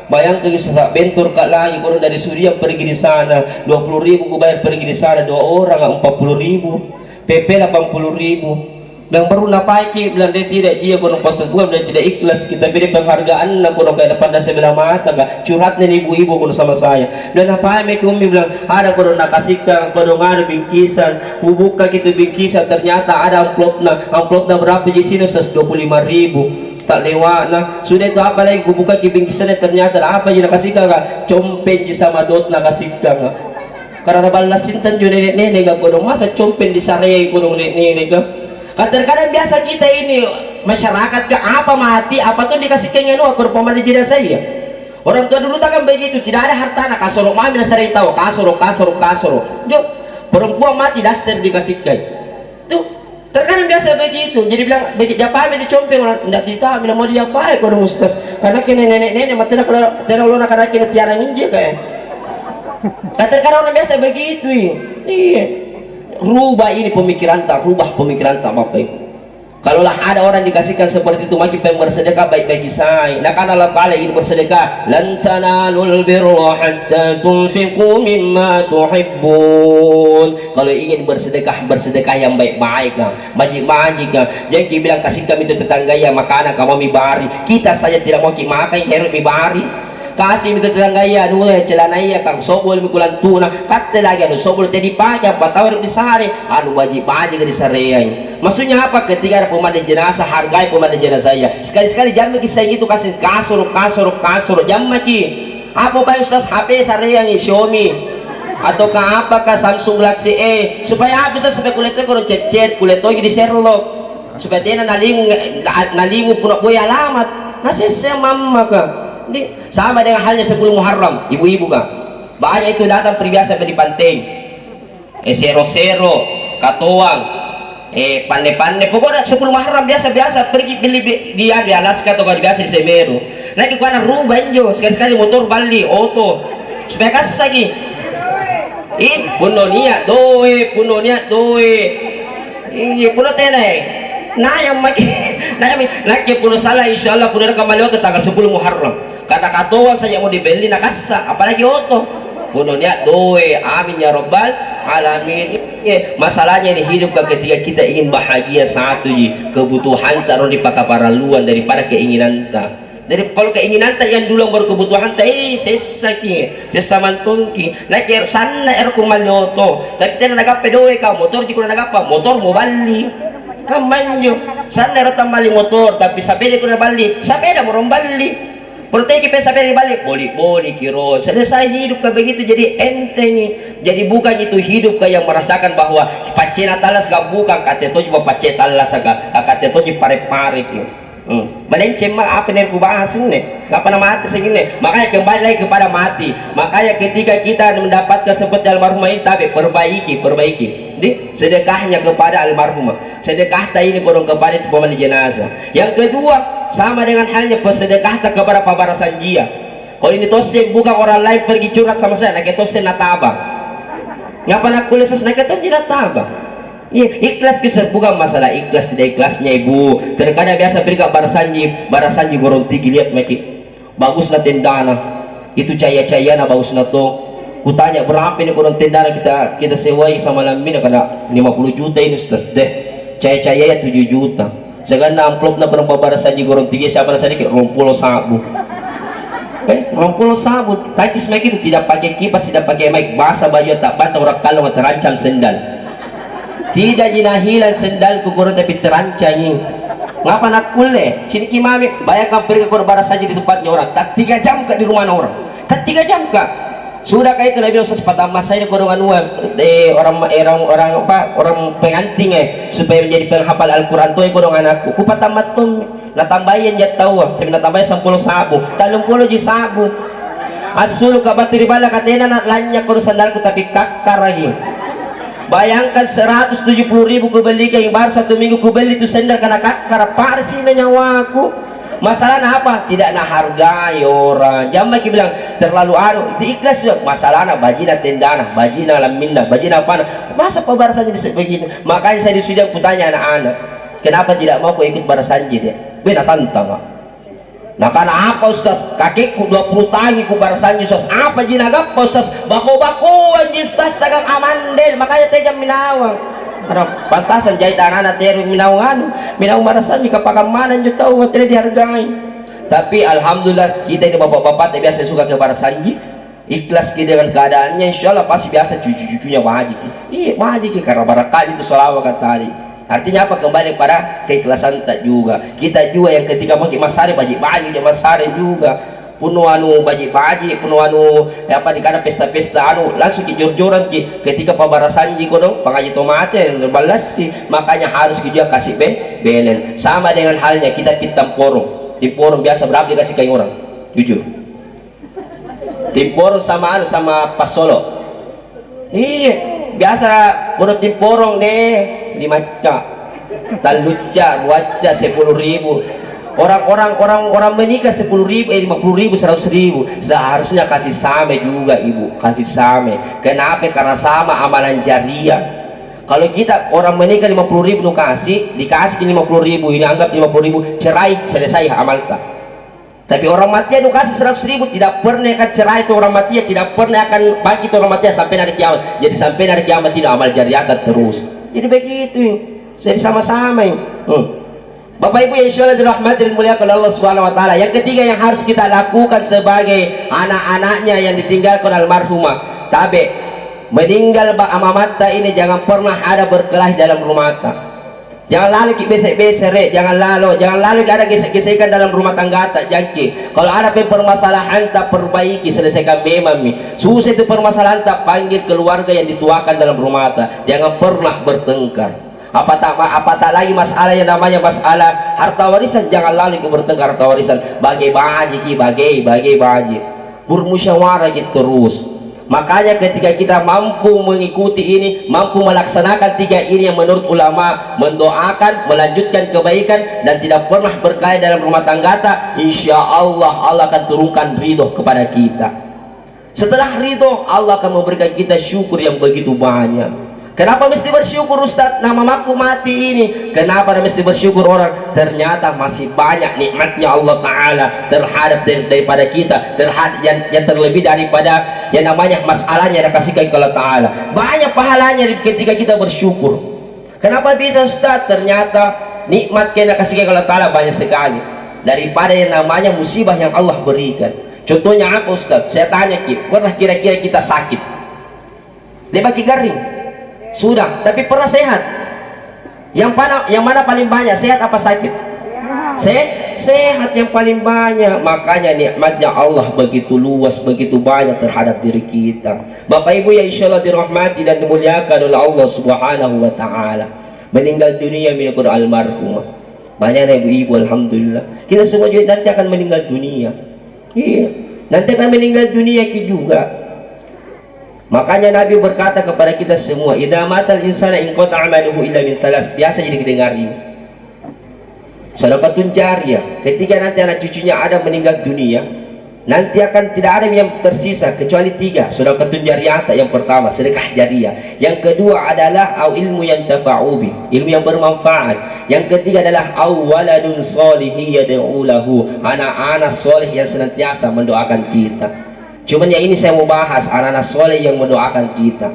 Bayangkan bisa bentur kak lagi, kurang dari Suriah pergi di sana, 20.000 ku bayar pergi di sana 2 orang 40.000, PP 80.000. Dan baru napaiki bilang dia tidak, iya kurang pasal gua bilang tidak ikhlas, kita beri penghargaan lah kurang kayak depan dasar sebelah mata kak curhatnya ibu-ibu kurang sama saya. Dan apa yang umi bilang ada kurang nakasihkan kurang ada bingkisan, buka gitu bingkisan ternyata ada amplopnya berapa di sini 125.000. tak lewat nah. Sudah itu apa lagi kubuka kibingkisan ternyata apa yang nakasih ka compen di sama dot nakasih ka karena balas sintan juga nenek gak gunung masa compen di saraya gunung nenek ka. Kadang-kadang biasa kita ini masyarakat ke apa mati apa tuh dikasih kengenu aku pemain jenazah saya. Orang tua dulu takkan begitu, tidak ada harta nak kasoro mami sering tahu kasoro. Jo perempuan mati daster dikasih kain. Tuh terkadang biasa begitu. Jadi bilang begitu dia paham itu compeng orang tidak ditahu bila mau dia apa kalau ustaz karena kini nenek mati nak terlalu nak karena kini tiara ninja kayak. Kadang-kadang orang biasa begitu. Iya. Rubah ini pemikiran tak Bapak Ibu. Kalaulah ada orang dikasihkan seperti itu maki pengen bersedekah baik bagi saya. Nah karena Allah Ta'ala ingin bersedekah lan tanalul birra hatta tunfiqu mimma tuhibbun. Kalau ingin bersedekah yang baik-baik majik-majik jangan bilang kasih kami itu tetangga ya makanan kamu mibari kita saja tidak mau makan kerut mibari kasih itu tetangga ya dua celana ya kang sobol mikulan tuna kata lagi anu sobol jadi pajak batawar di sare anu wajib-wajib di sareai. Maksudnya apa? Ketika ada pemandu jenazah hargai pemandu jenazah ya sekali-sekali jangan kisah itu kasih kasur jangan maki apa pak ustaz HP sareai Xiaomi ataukah apakah Samsung Galaxy E supaya bisa supaya kulit itu kalau chat kulit itu di Sherlock supaya dia nalingu puna boy alamat nasi mama kah. Ini sama dengan halnya 10 Muharram ibu-ibu kah banyak itu datang perbiasa di Panteng sero-sero katoang pandai-pandai pokoknya 10 Muharram biasa pergi beli di Alaska atau biasa di Semeru nanti kuana rubah jo sekali-sekali motor bali auto supaya kasih lagi puno niat doe iya puno tenai nah yang puno salah insyaallah puno kembali ke tanggal 10 Muharram karena katoan saja mau dibeli nakasa apalagi auto puno niat doe amin ya rabbal alamin. Masalahnya ini hidup ketika kita ingin bahagia satu kebutuhan taruh di pakaparaluan daripada keinginan tak. Dari kalau keinginan tak yang dulu berkebutuhan tak sesamantungki naik sana kumaloto tapi tidak nagape doe ka motor jika nagapa motor mau bali kamanyo sana tambali motor tapi sapeda ko na bali sapeda mo bali perteki pe sapeda balik boleh kiro selesai hidup ka begitu jadi enteng jadi bukan itu hidup ka yang merasakan bahwa pacena talas gak bukan kateto juga pacet talas ka kateto ji pare-pare ki Mending cema apa yang ku bahas ini gak pernah mati segini makanya kembali lagi kepada mati makanya ketika kita mendapatkan seperti almarhumah ini tapi perbaiki di sedekahnya kepada almarhumah sedekah ini kurang kepada itu pemandu jenazah. Yang kedua sama dengan halnya pesedekah kepada pabarasan jia kalau ini tosen bukan orang lain pergi curhat sama saya nak tosen nataba ngapa nak kulis nak tosen nataba. Ya, ikhlas kisah bukan masalah ikhlas tidak ikhlasnya ibu terkadang biasa beri barasanji gorong tinggi lihat maki bagus na tendana itu caya na bagus na to kutanya berapa ini gorong tendana kita sewai sama lamin karena 50 juta ini ustaz deh caya ya 7 juta sekarang amplop na kurang barasanji gorong tinggi siapa na sedikit rompulo sabu sabu takis maki itu tidak pakai kipas tidak pakai mic basah baju tak bantah orang kalau terancam sendal tidak jinahilan sendal kukur tapi terancam ngapa nak kule sini kimami bayangkan pergi ke korban saja di tempatnya orang tak 3 jam di rumah orang tak 3 jam sudah kayak itu Nabi Musa pertama saya korban orang penganting supaya menjadi penghafal Al-Quran tuh korong anakku kupat tamat tuh na tambahin jat tahu tapi na tambahin 10 sabu 30 ji sabu asul kabatiri bala katena na lanya kono sandalku tapi kakar lagi. Bayangkan 170.000 kubeli yang baru 1 minggu kubeli itu sendal karena parsi na nyawaku. Masalahnya apa? Tidak na hargai orang. Jangan lagi bilang terlalu itu ikhlas sudah. Masalahnya bajina tendana, bajina laminna, bajina apa? Masa pabarasanji begini? Makanya saya disudah kutanya anak-anak, kenapa tidak mau ikut barasanji dia? Bena tantang. Nah karena apa ustaz kakekku 20 tahun ku barasanji ustaz apa jinaga apa ustaz bako-bako anjing ustaz sagang amandel makanya tejam minawang karena pantasan jahitan anak teru minawang barasanji kapakamanan juga tahu tidak dihargai tapi alhamdulillah kita ini bapak-bapak biasa suka ke barasanji ikhlas dengan keadaannya insyaallah pasti biasa cucu-cucunya wajib iya wajib karena barakali itu sholawat kata tadi Artinya apa? Kembali pada keikhlasan tak juga. Kita juga yang ketika mau masare baji-baji dia masare juga. Puno anu baji-baji, puno anu apa di kana pesta-pesta anu langsung jor-joran ketika pabarasan ji kodong pangaji tomate balas sih. Makanya harus kita kasih belen. Sama dengan halnya kita pitamporong. Timporong biasa berapa dikasih ke orang? Jujur. Timporong sama anu sama pasolo. Iya, biasa menurut timporong deh 5 ca, taluca, 2 ca 10.000. Orang menikah 10.000, 50.000, 100.000. Seharusnya kasih sama juga ibu, kasih sama. Kenapa? Karena sama amalan jariah. Kalau kita orang menikah 50.000 nu dikasih 50.000, ini anggap 50.000, cerai selesai amal tak. Tapi orang mati anu kasih 100.000 tidak pernah akan cerai itu orang mati, tidak pernah akan bagi itu orang mati sampai hari kiamat. Jadi sampai hari kiamat tidak amal jariah terus. Jadi begitu, jadi sama-sama. Bapak Ibu yang insyaallah dirahmati dan dimuliakan Allah Subhanahu wa taala. Yang ketiga yang harus kita lakukan sebagai anak-anaknya yang ditinggalkan almarhumah, tabe meninggal amamata ini jangan pernah ada berkelahi dalam rumah tangga. Jangan lalu besek-besek, jangan lalu ada gesek-gesekan dalam rumah tangga tak jangki. Kalau ada permasalahan tak perbaiki, selesaikan memang susah itu permasalahan tak panggil keluarga yang dituakan dalam rumah tangga. Jangan pernah bertengkar. Apa tak lagi masalah yang namanya masalah harta warisan, jangan lalu bertengkar harta warisan. Bagi baji, bermusyawarah gitu terus. Makanya ketika kita mampu mengikuti ini, mampu melaksanakan 3 ini yang menurut ulama mendoakan, melanjutkan kebaikan dan tidak pernah berkelahi dalam rumah tangga, insya Allah Allah akan turunkan ridho kepada kita. Setelah ridho, Allah akan memberikan kita syukur yang begitu banyak. Kenapa mesti bersyukur Ustaz? Nama mamaku mati ini. Kenapa mesti bersyukur orang? Ternyata masih banyak nikmatnya Allah Ta'ala terhadap daripada kita, terhadap yang terlebih daripada yang namanya masalahnya yang kasihkan ke Allah Ta'ala. Banyak pahalanya ketika kita bersyukur. Kenapa bisa Ustaz? Ternyata nikmat yang kasihkan ke Allah Ta'ala banyak sekali daripada yang namanya musibah yang Allah berikan. Contohnya apa Ustaz? Saya tanya pernah kira-kira kita sakit? Lebaki garing? Sudah, tapi pernah sehat. Yang mana paling banyak, sehat apa sakit? Sehat yang paling banyak. Makanya nikmatnya Allah begitu luas, begitu banyak terhadap diri kita. Bapak Ibu yang insyaallah dirahmati dan dimuliakan oleh Allah Subhanahu wa taala. Meninggal dunia milik almarhumah. Banyak ibu-ibu alhamdulillah. Kita semua juga nanti akan meninggal dunia. Iya, nanti akan meninggal dunia juga. Makanya Nabi berkata kepada kita semua, idza matal insana in qata amaluhu illa min salas. Biasa jadi kedengar ini. Sedekatun jariyah. Ketika nanti anak cucunya ada meninggal dunia, nanti akan tidak ada yang tersisa kecuali 3. Sedekatun jariyah. Yang pertama sedekah jariyah. Yang kedua adalah au ilmu yang tafa'u, ilmu yang bermanfaat. Yang ketiga adalah au waladun sholihi yad'u lahu, anak-anak soleh yang senantiasa mendoakan kita. Cuman ya ini saya mau bahas anak-anak soleh yang mendoakan kita.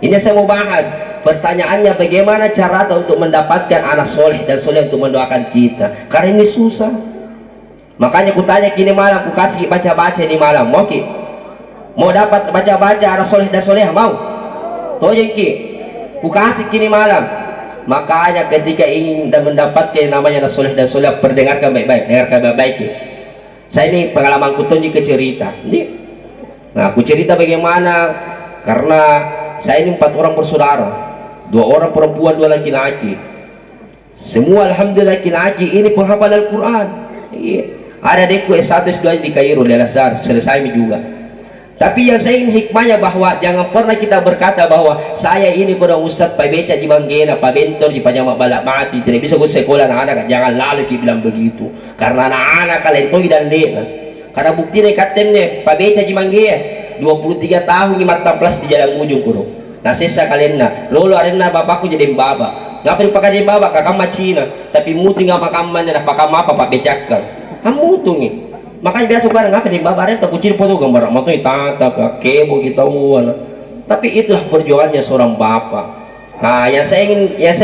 Ini saya mau bahas. Pertanyaannya bagaimana cara untuk mendapatkan anak soleh dan soleh untuk mendoakan kita? Karena ini susah. Makanya kutanya kini malam, ku kasih baca-baca ini malam. Mau ki? Mau dapat baca-baca anak soleh dan soleh? Mau? Tojen ki? Ku kasih kini malam. Makanya ketika ingin dan mendapatkan yang namanya anak soleh dan soleh, perdengarkan baik-baik. Dengarkan baik-baik ki. Saya ini pengalaman ku tunjuk ke cerita. Ini. Nah, aku cerita bagaimana karena saya ini 4 orang bersaudara, 2 orang perempuan, 2 laki-laki. Semua alhamdulillah laki-laki ini penghafal Al-Quran. Iya. Ada adikku S1 S2 di Kairo, di Al-Azhar, selesai juga. Tapi yang saya ingin hikmahnya bahwa jangan pernah kita berkata bahwa saya ini kurang ustad Pak Beca di Banggena, Pak Bentor di Pajamak Balak Mati, tidak bisa gue sekolah anak-anak. Jangan lalu kita bilang begitu, karena anak-anak kalian toy dan lena. Karena bukti nih katanya Pak Beca di Manggea 23 tahun 5 plus di jalan ujung kurung. Nah sesa kalian na lolo arena bapakku jadi baba. Ngapa dipakai jadi baba kakak macina, tapi muti nggak pakamanya nah pakam apa Pak Becakkan. Kamu tungi. Makanya biasa barang ngapa di baba arena kucing foto gambar motor tata kebo kita uana. Tapi itulah perjuangannya seorang bapak. Nah, yang saya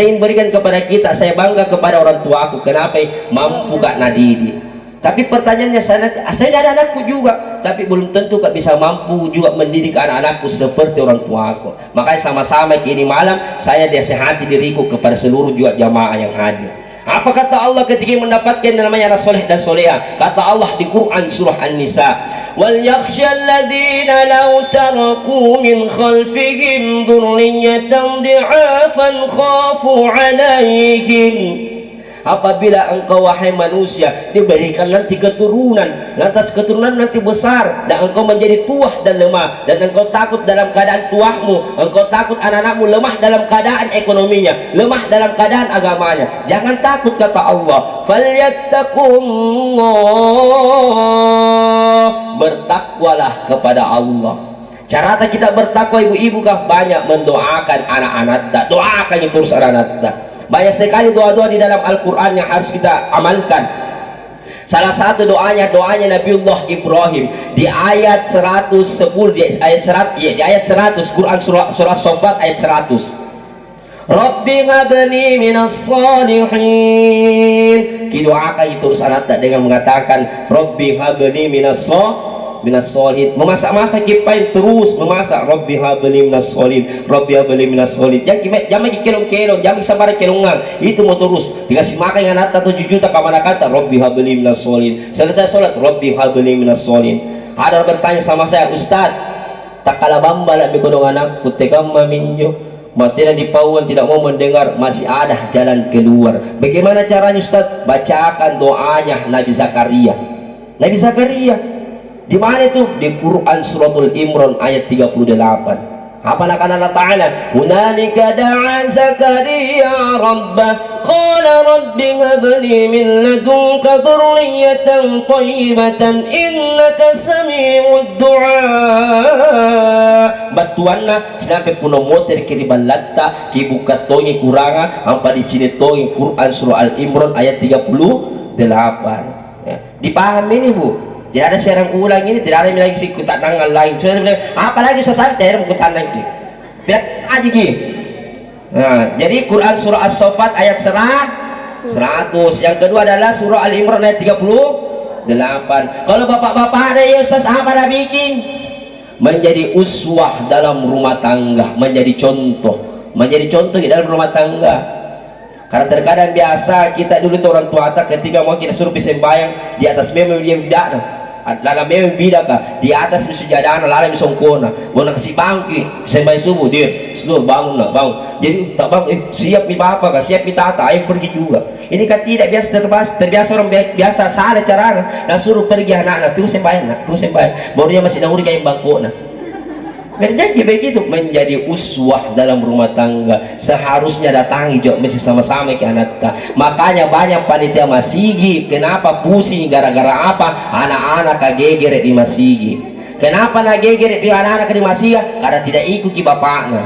ingin berikan kepada kita, saya bangga kepada orang tuaku. Kenapa? Mampu Kak Nadidi. Tapi pertanyaannya, saya ada anakku juga, tapi belum tentu Kak bisa mampu juga mendidik anak-anakku seperti orang tuaku. Makanya sama-sama kini malam saya nasihati diriku kepada seluruh juga jamaah yang hadir. Apa kata Allah ketika mendapatkan namanya anak soleh dan soleha? Kata Allah di Quran surah An-Nisa, wal yakhshal ladzina law taraku min khalfihim dhurriyyatan dhi'afan khafu 'alaihim. Apabila engkau wahai manusia diberikan nanti keturunan, lantas keturunan nanti besar dan engkau menjadi tua dan lemah, dan engkau takut dalam keadaan tuamu, engkau takut anak-anakmu lemah dalam keadaan ekonominya, lemah dalam keadaan agamanya, jangan takut kata Allah, falyattaqullah, bertakwalah kepada Allah. Cara kita bertakwa ibu-ibu kah? Banyak mendoakan anak-anak, doakan yang terus anak-anak. Banyak sekali doa-doa di dalam Al-Quran yang harus kita amalkan. Salah satu doanya Nabiullah Ibrahim di ayat 110, di ayat 100 Quran surah Sofat ayat 100. Rabbi habli minas salihin. Doakan itu terus anak dengan mengatakan Rabbi habli minas solihin. Memasak-masak kipain terus memasak Rabbi habli minas solihin, Rabbi habli minas solihin. Jangan kelong-kelong, jangan sampai kelongan. Itu mau terus dikasih makan yang anak 7 juta kamana kata Rabbi habli minas solihin. Selesai sholat Rabbi habli minas solihin. Ada orang bertanya sama saya, Ustaz, tak kalah bambala bikodong anakku tekam maminjo matilah di pauan tidak mau mendengar, masih ada jalan keluar. Bagaimana caranya Ustaz? Bacakan doanya Nabi Zakaria. Nabi Zakaria di mana itu? Di Quran suratul Imran ayat 38. Apa nak Allah Ta'ala? Hunalika da'a Zakaria rabbah qala rabbi habli min ladunka dhurriyyatan thayyibatan innaka sami'ud du'a. Batuanna sampai puno moter kiri balatta kibuka tongi kuranga hampa di cini tongi Quran surah Al-Imran ayat 38. Ya. Dipahami ini Bu? Tidak ada siaran ulang ini, tidak ada lagi si kutat tanggal lain. Sudah bilang, apalagi susah tidak ada kutat lagi. Biar aja gini. Nah, jadi Quran surah As-Saffat ayat 100. Yang kedua adalah surah Al-Imran ayat 38. Kalau bapak-bapak ada ya Ustaz, apa dah bikin? Menjadi uswah dalam rumah tangga, menjadi contoh di dalam rumah tangga. Karena terkadang biasa kita dulu itu orang tua ketika mau kita suruh sembahyang di atas memang dia tidak lala memang bida ka di atas misujadana lala misongkona bona kasih bangki sembahyang subuh dia seluruh bangun jadi tak bang siap mi bapak ka siap mi tata ayo pergi juga. Ini kan tidak terbiasa orang biasa salah caranya nah suruh pergi anak-anak piu sembahyang baru dia masih dahulu kayak bangkona. Berjanji begitu menjadi uswah dalam rumah tangga. Seharusnya datangi juga mesti sama-sama ke anak. Makanya banyak panitia masigi. Kenapa pusing gara-gara apa? Anak-anak kagegeret di masigi. Kenapa nagegeret di anak-anak di masigi? Karena tidak ikut ki bapaknya.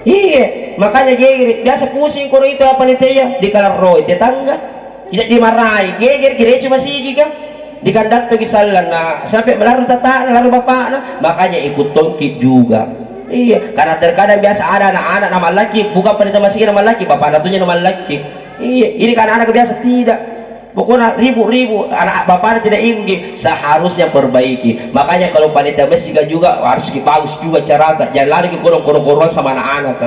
Iya, makanya gegeret. Biasa pusing kalau itu panitia di kalaroi tetangga. Tidak dimarahi. Gegeret gereja masigi kan? Di kandat tu kisalan na sampai melarut tata lalu bapak na makanya ikut tongkit juga. Iya, karena terkadang biasa ada anak-anak nama laki bukan penita masih nama laki bapak natunya nama laki. Iya, ini kan anak biasa tidak. Pokoknya ribu-ribu anak bapak tidak ikut. Seharusnya perbaiki. Makanya kalau panitia masjid juga harus bagus juga cara jangan lari ke korong-korong sama anak-anak.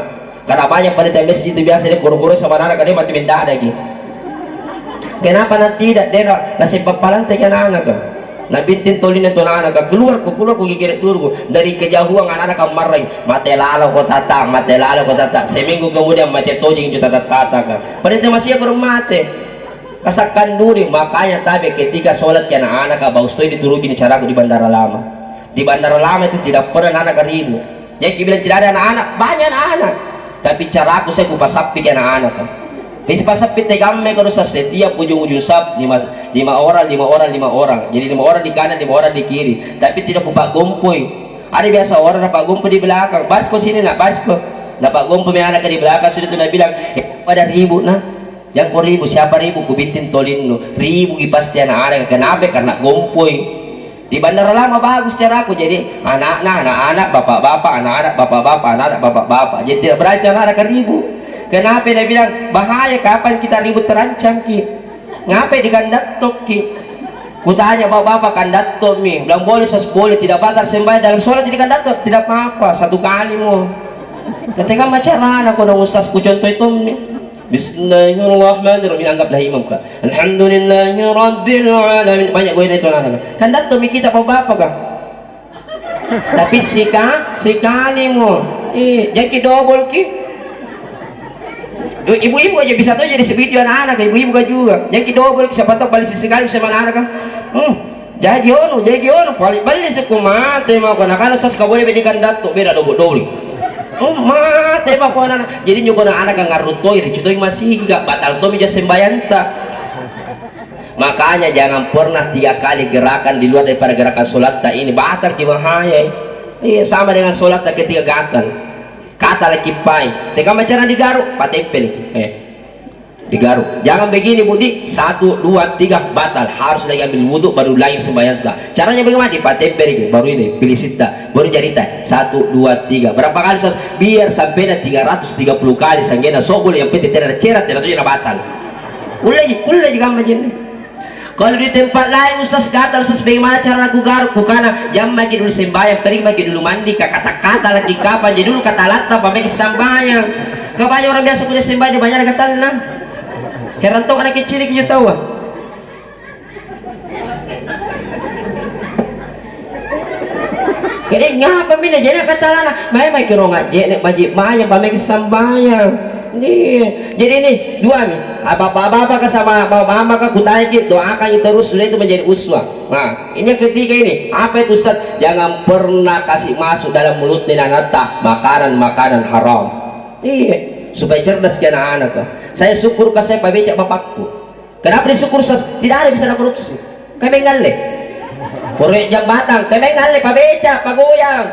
Karena banyak panitia masjid itu biasa dia korong-korong sama anak-anak dia mati mendadak lagi. Kenapa nanti tidak dia nasib papalantai kan anak kan? Nah bintin tolin itu anak keluar ku gigit dulu dari kejauhan anak marah mati lalu kau tata seminggu kemudian mati tojing juta tata kan? Padahal masih baru mati kasakan duri. Makanya tapi ketika sholat ke anak-anak bau stoi diturugi di caraku di Bandara Lama. Di Bandara Lama itu tidak pernah anak ribu. Yang bilang tidak ada anak-anak, banyak anak. Tapi caraku saya kupas sapi ke anak-anak kan? Bisa pasal pitegamme kalau setiap ujung-ujung sab lima orang. Jadi 5 orang di kanan, 5 orang di kiri. Tapi tidak kupak gompoy. Ada biasa orang dapat gompoy di belakang. Baris ko sini nak, baris ko. Dapat gompoy may anak di belakang sudah tu nak bilang, pada ribu nah. Yang ko ribu siapa ribu kubintin tolin no. Ribu pasti anak-anak kenapa? Karena gompoy. Di Bandara Lama bagus cara aku jadi anak-anak bapak-bapak, anak-anak bapak-bapak. Jadi tidak berani anak-anak ribu. Kenapa dia bilang bahaya kapan kita ribut terancam ki? ngapain di kandatok ki? Kutanya bapak-bapak kandatok mi, bilang boleh boleh, tidak batal sembahyang dalam sholat di kandatok, tidak apa-apa, satu kali mo. Ketika macaran aku dong ustaz ku contoh itu mi. Bismillahirrahmanirrahim, anggaplah imam ka. Alhamdulillahirabbil alamin. Banyak gue itu anak. Kandatok mi kita bapak-bapak ka. Tapi sekali mo. Jadi double ki. Ibu-ibu aja bisa tuh jadi sevideo anak-anak, ibu-ibu juga. Yang double siapa tahu balik sekali sama anak kan. Jadi ono, balik sekumate mau kana sas ka boleh bedikan dato beda double. Mate ba ko anak. Jadi nyuko na anak ngarutoy, ricutoy masih gak batal to mija sembayan ta. Makanya jangan pernah 3 kali gerakan di luar daripada gerakan sholat ta ini batal ki bahaya. Iya sama dengan sholat ta ketika gatal. Kata lagi pai, teka macaran digaruk, patempel digaruk. Jangan begini budi, 1, 2, 3 batal, harus lagi ambil wudhu baru lain sembahyang ta. Caranya bagaimana? Patempel baru ini pilih sita, baru jarita 1, 2, 3. Berapa kali sos? Biar sampai na 330 kali sanggena sobol yang penting tidak cerat, tidak tuh batal. Ulai juga majin. Kalau di tempat lain ustaz gatal, ustaz bagaimana cara aku garuk kukana jam lagi dulu sembahyang, tering lagi dulu mandi, kata-kata lagi kapan, jadi dulu kata latta pameki sembahyang. Kebanyakan orang biasa punya sembahyang di banyak kata na. Heran tong anak kecil kita tahu. Jadi ngapa mina jadi kata lana, mai kiro ngaje nek baji maya pameki sembahyang. Jadi ini dua nih apa ke sama mama ke kutanya doakan terus sudah itu menjadi uswah. Nah ini yang ketiga ini apa itu Ustaz? Jangan pernah kasih masuk dalam mulut nenanata makanan haram. Iya supaya cerdas ke anak-anak. Saya syukur ke saya pabecak bapakku. Kenapa disyukur tidak ada bisa korupsi? Kami ngale puri jam batang kami ngale pabecak pagoyang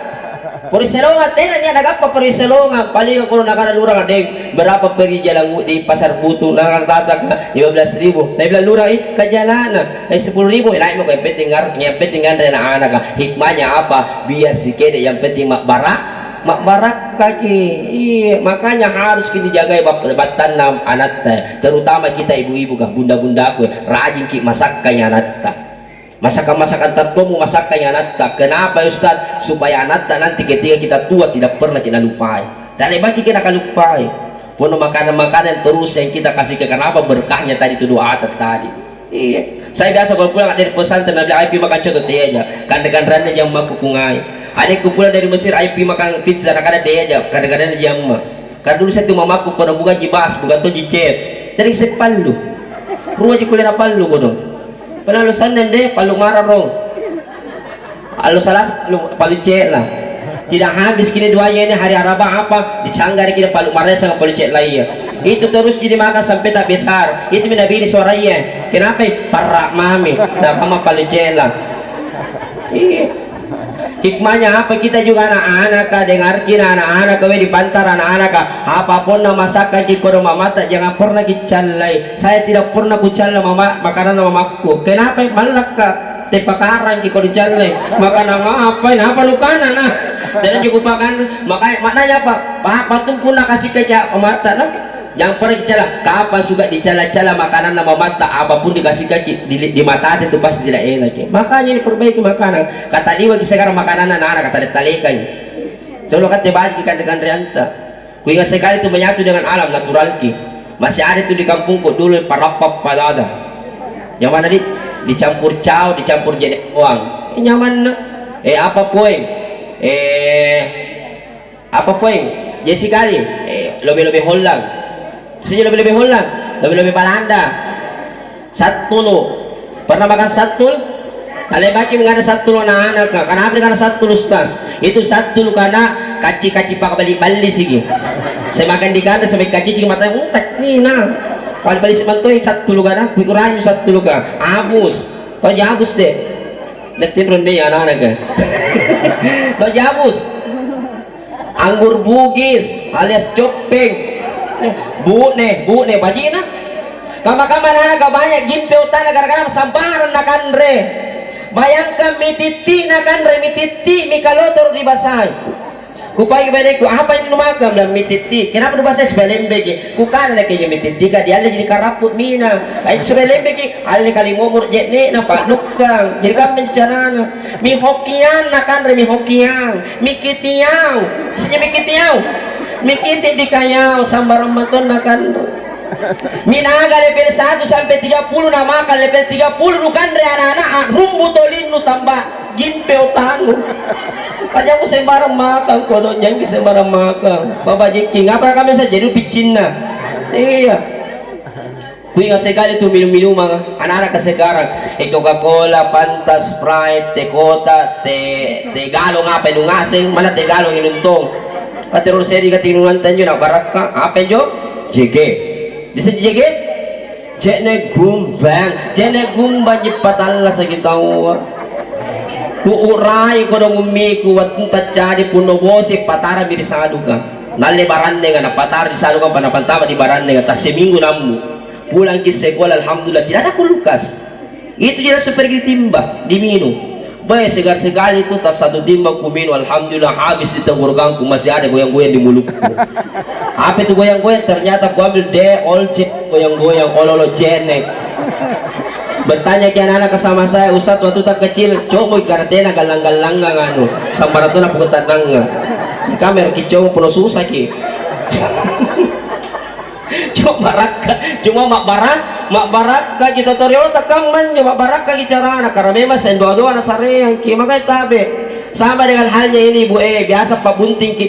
puri selonga tena ni ada apa puri selonga paling ako nakana lurang ada berapa pergi jalan di pasar butuh nakatatak 15.000 na lurang kajalanan 10.000 lain mo kay petingar yang pentingan dari anak hikmahnya apa biar si kede yang penting makbarak kaki. Iya makanya harus kita jaga batanam anak terutama kita ibu-ibu kah bunda-bunda aku rajin ki masak kaya anak masakan tertomu masakan yang anak. Kenapa Ustaz? Supaya anak nanti ketika kita tua tidak pernah kita lupai. Dan bagi kita akan lupai. Penuh makanan-makanan terus yang kita kasih ke kenapa berkahnya tadi itu doa tadi. Iya. Saya biasa kalau pulang dari pesantren Nabi IP makan coto teh aja. Kadang-kadang jam maku kungai. Ada pulang dari Mesir IP makan pizza kadang teh aja. Kadang-kadang jam mak. Karena dulu saya tuh mamaku kono bukan jibas bukan tuh chef. Jadi saya palu. Ruwa ji kuliah palu kono. Penalusan deh palu mararong alu salah palu cek lah tidak habis kini duanya ini hari araba apa dicanggar kita palu marah sama palu cek lain itu terus jadi makan sampai tak besar itu minabi di suaranya kenapa parak mami dah sama palu cek lah hikmahnya apa kita juga anak-anak dengar kita anak-anak kau di pantar anak-anak apapun nama masakan di kono mata jangan pernah dicalai. Saya tidak pernah kucalai makanan mamaku. Kenapa malak ka tepakaran di kono dicalai makanan apa nukana nah dan juga makan maknanya apa tuh pun nak kasih kerja mata nah jangan pernah dicala kapan suka dicala-cala makanan nama mata apapun dikasih kaki di mata itu pasti tidak enak makanya diperbaiki makanan kata liwa sekarang makanan anak-anak kata ditalikan solo kata bagi dengan rianta ku ingat sekali itu menyatu dengan alam natural ki masih ada itu di kampungku dulu parapap pada ada yang mana dicampur caw dicampur jadi uang nyaman apa poin jadi sekali lebih holang sejauh lebih Holland, lebih Belanda. Satu lo pernah makan satu? Kali bagi mengada satu lo anak, karena apa karena satu Ustaz? Itu satu lo karena kaci pak balik sih. Saya makan di kandang sampai kaci mata umpat nih nah. Balik semantoy satu lo karena kurang satu lo kan. Abus, kau jabus deh. Letim ronde ya anak kan. Kau jabus. Anggur bugis alias copeng. Bu nih bajina kama nana ka banyak gimpe utana gara-gara sambaran na kanre bayangkan mititi na kanre mititi mikalotor di basay Kupai kepada ku apa yang lumakam dan mititi. Kenapa bahasa sebelembe? Ku kan lagi yang mititi ka dia jadi karaput mina. Ay sebelembe ali kali ngomor jetne na padukang. Jadi kami bicara mi hokian na kan mi hokian, mi kitiau. Isinya mi kitiau. Mi kiti di kayau sambar maton na kan. Minaga level 1 sampai 30 na makan level 30 nukan re anak-anak rumbu tolin nu tambah gimpe utang. Kanya ko sembarang makan ko doon yan sembarang makan. Baba jiki ngapa kami sa jeru picin na. Iya. Kuwi nga sekali tu minum-minum mga anak-anak kasi sekarang Coca-Cola, Fanta, Sprite, Tekota, Tegalo nga pa nungasing mana Tegalo inuntong. Patirol seri ka tinunan tanyo na barak ka. Apa yo? Jege. Bisa jege? Jene gumbang jipatalla sa gitawa. Kuurai ko dong umi kuat tuntat jadi puno bosi patara birisado ka nalle barande nga napatar di sado ka panapantama di barande nga tas seminggu namu pulang ki sekolah alhamdulillah tidak ada kulukas itu jadi super timba di minum bae segar sekali itu tas satu timba ku minum alhamdulillah habis di tenggorokanku masih ada goyang-goyang di mulutku apa itu goyang-goyang ternyata ku ambil goyang-goyang ololo jenek. Bertanya ke anak-anak sama saya, Ustaz waktu tak kecil, cok mau karatena galang-galang nganu, sambaratun apa ketanang di kamera kicau penuh susah ki. Cok baraka, cuma mak baraka kita toriol takang man, mak baraka bicara anak karena memang saya doa-doa anak sareyang ki makanya tabe. Sama dengan halnya ini Bu biasa Pak Bunting ki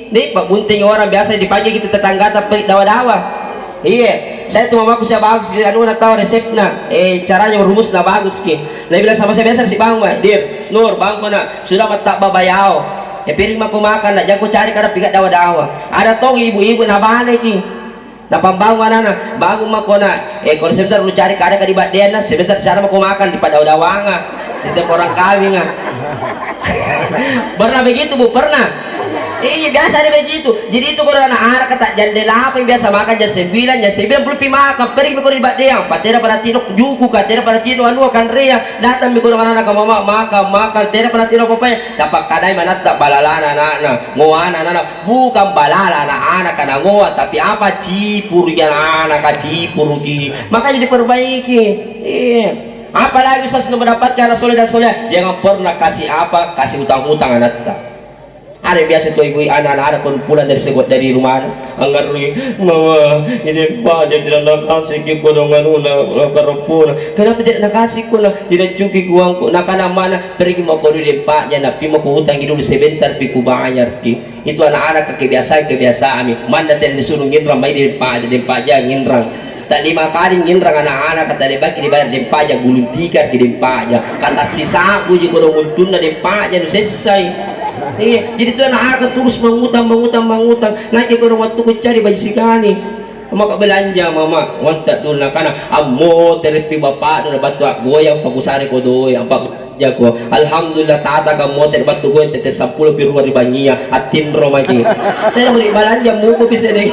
nih Pak Bunting orang biasa dipanggil kita tetangga tapi dawa-dawa. Iya, saya tuh mamaku saya bagus, anu nak tahu resepnya, caranya merumus na bagus ki. Nah bilang sama saya biasa si bang, dir, snur bang mana, sudah matak babayao. Piring maku makan, nak jago cari karena pikat dawa-dawa. Ada tong ibu-ibu na balik ki. Na pambang mana na, bagu maku na, kalau sebentar lu cari kada kadi badena, sebentar cara maku makan di dawa-dawa nga, di tempat orang kawin nga. Pernah begitu Bu, pernah. Iya biasa ada begitu. Jadi itu kalau anak-anak kata jandela apa yang biasa makan jam 9 belum makan. Pergi mikir di badeang. Patera pada tino juku katera pada tino anu akan ria. Datang mikir anak-anak ke mama makan. Tera pada tino apa ya? Dapat kadai mana tak balalana anak-anak. Ngoan anak-anak bukan balala anak-anak karena ngoa tapi apa cipur ya anak cipur ki. Makanya diperbaiki. Iya. Apalagi saya sudah mendapatkan soleh dan soleh. Jangan pernah kasih kasih utang-utang anak tak. Ada biasa tuh ibu anak-anak pun pulang dari rumah anggar mama ini pak dia tidak nak kasih kita dengan karapur kenapa tidak nak kasih kuna tidak cukup uangku nak kana mana pergi mau pergi di paknya napi mau utang dulu sebentar piku bayar ki itu anak-anak kebiasaan mana tidak disuruh nginrang mai di paknya nginrang tak 5 kali nginrang anak-anak kata debaki dibayar dempanya gulung tikar di dempanya kata sisa aku juga udah muntun dempanya selesai. Iya, jadi tuh anak terus mengutang. Nanti kalau waktu ku cari baju sikani, maka belanja mama, wantat dulu nak karena ammo terapi bapak dan batu goyang pagusari ko doy, ampak jago. Alhamdulillah tata kamu ter batu goyang tete 10 biru di banyak atin romaji. Saya beri belanja muku bisa deh.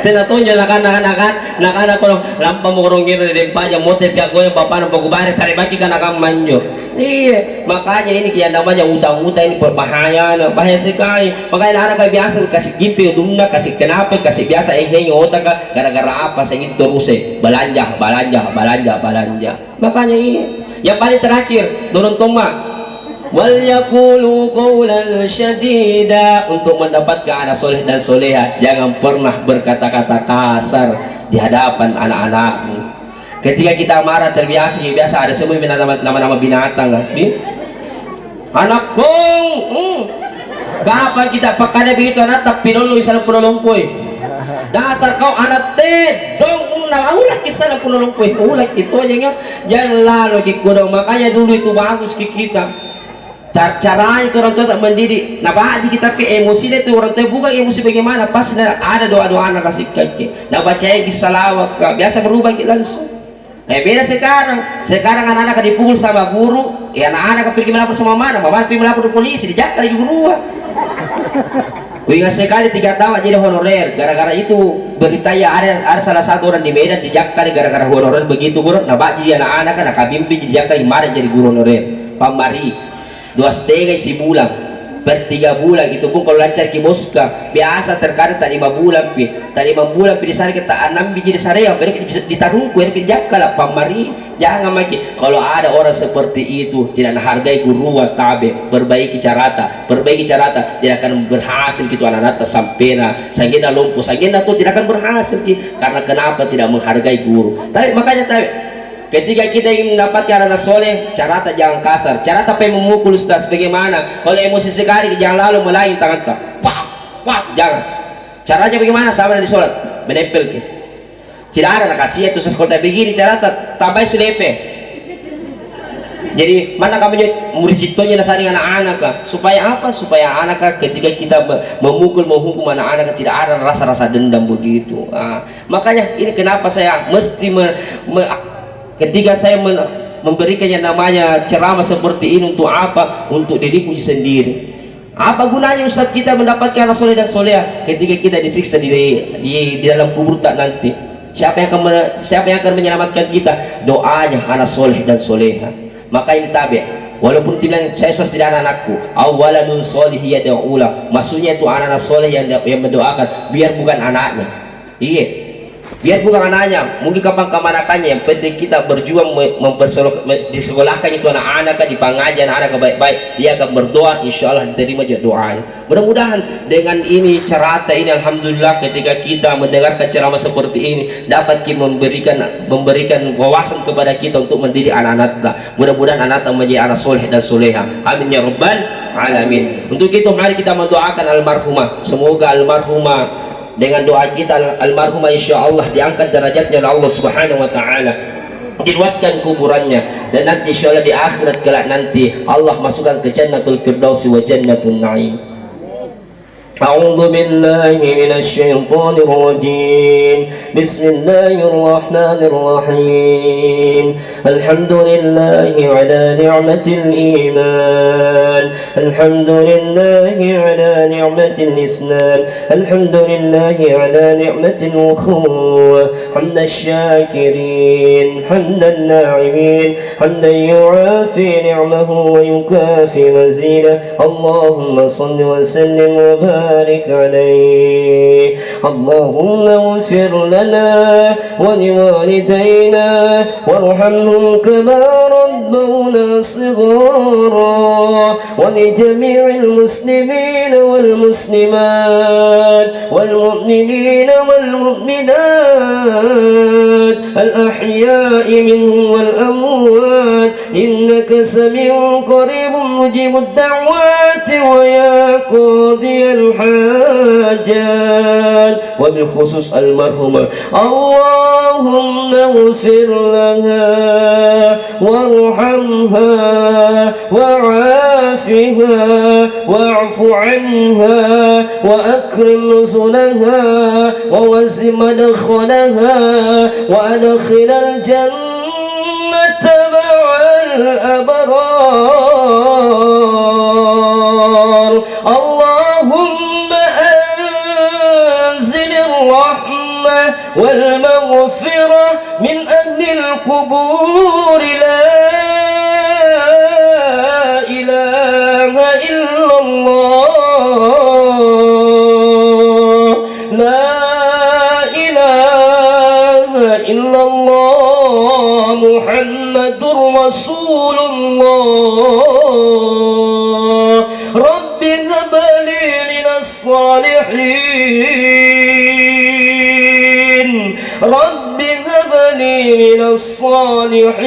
Tinatonyo nakana ko lampa mo korongin na din pa yung mote piya ko yung bapak ng pagubari taribaki ka nakamanyo. Iya, makanya ini kaya namanya utang-utang ini berbahaya sekali. Makanya anak biasa kasih gimpi dumna kasih kenapa kasih biasa heng otak gara-gara apa saya itu terus belanja. Makanya iya. Yang paling terakhir dorong toma wal yaqulu qawlan syadida untuk mendapatkan anak soleh dan soleha jangan pernah berkata-kata kasar di hadapan anak-anakmu. Ketika kita marah terbiasa ada semua nama-nama binatang anakku kapan kita pakada begitu anak tapi dulu sana punolompoy dasar kau anak dong ulah kisah punolompoy ulah itu jangan lalu kikudong makanya dulu itu bagus kita caranya itu orang tua tak mendidik nah baca kita ke emosi itu orang tua bukan emosi bagaimana pas ada doa-doa anak kasih kaki nah baca salawat biasa berubah langsung beda sekarang anak-anak dipukul sama guru ya anak-anak pergi melapor sama mama pergi melapor ke polisi dijaga di guru gue ingat sekali 3 tahun jadi honorer gara-gara itu berita ya ada salah satu orang di Medan dijaga gara-gara honorer begitu guru nah baca anak-anak kabimpi dijaga marah jadi guru honorer pamari 2,5 sebulan per 3 bulan, itu pun kalau lancar ki boska. Biasa terkadang tak 5 bulan pi, tak 5 bulan pi di sana kita 6 biji di sana ya, ditaruh kue di jakala pamari. Jangan maki. Kalau ada orang seperti itu tidak menghargai guru wa tabe, perbaiki carata, tidak akan berhasil gitu anak-anak sampena, sagenda lumpuh, sagenda tuh tidak akan berhasil ki. Karena kenapa? Tidak menghargai guru. Tapi makanya ketika kita ingin mendapatkan anak soleh, carata jangan kasar, carata pengen memukul ustaz. Bagaimana? Kalau emosi sekali jangan lalu melayin tangan tak, pak, jangan. Caranya bagaimana? Sama di sholat, menempel ke. Tidak ada nak kasih itu sekolah begini carata, tambah sulepe. Jadi mana kamu murid situnya nasari anak-anak kah? Supaya apa? Supaya anak ketika kita menghukum anak-anak tidak ada rasa-rasa dendam begitu. Makanya ini kenapa saya mesti ketika saya memberikan yang namanya ceramah seperti ini untuk apa? Untuk diriku sendiri. Apa gunanya Ustaz kita mendapatkan anak soleh dan soleha ketika kita disiksa di dalam kubur tak nanti? Siapa yang akan menyelamatkan kita? Doanya anak soleh dan soleha. Maka ini tabi. Walaupun tidak saya tidak anakku, awaladun solih yad'ula. Maksudnya itu anak-anak soleh yang mendoakan, biar bukan anaknya. Iya. Biar bukan anaknya, mungkin kapan kemanakannya, yang penting kita berjuang disekolahkan itu anak-anak, di pengajian anak baik-baik, dia akan berdoa, insya Allah diterima juga doanya. Mudah-mudahan dengan ini carata ini, alhamdulillah ketika kita mendengarkan ceramah seperti ini dapat kita memberikan wawasan kepada kita untuk mendidik anak-anak kita. Mudah-mudahan anak-anak menjadi anak soleh dan soleha. Amin ya rabbal alamin. Untuk itu mari kita mendoakan almarhumah, semoga almarhumah dengan doa kita almarhumah insyaallah diangkat derajatnya oleh Allah Subhanahu wa taala, diluaskan kuburannya, dan nanti insyaallah di akhirat kelak nanti Allah masukkan ke jannatul firdaus wa jannatun na'im. أعوذ بالله من الشيطان الرجيم بسم الله الرحمن الرحيم الحمد لله على نعمة الإيمان الحمد لله على نعمة الإسلام الحمد لله على نعمة الأخوة حمد الشاكرين حمد الناعمين حمدا يعافي نعمه ويكافي مزيده اللهم صل وسلم وبارك عليه اللهم اغفر لنا ولوالدينا وارحمهم كما ربونا صغارا ولجميع المسلمين والمسلمات والمؤمنين والمؤمنات الأحياء منهم والأموات إنك سميع قريب مجيب الدعوات ويا قاضي الحاجات وبالخصوص المرحومة اللهم اغفر لها وارحمها وعافها واعف عنها وأكرم نزلها ووسع مدخلها وأدخل الجنة مع الأبرار اللهم أنزل الرحمة والمغفرة من أهل القبور لا إله إلا الله لا إله إلا الله محمد رسول الله رب هب لي من الصالحين رب هب لي من الصالحين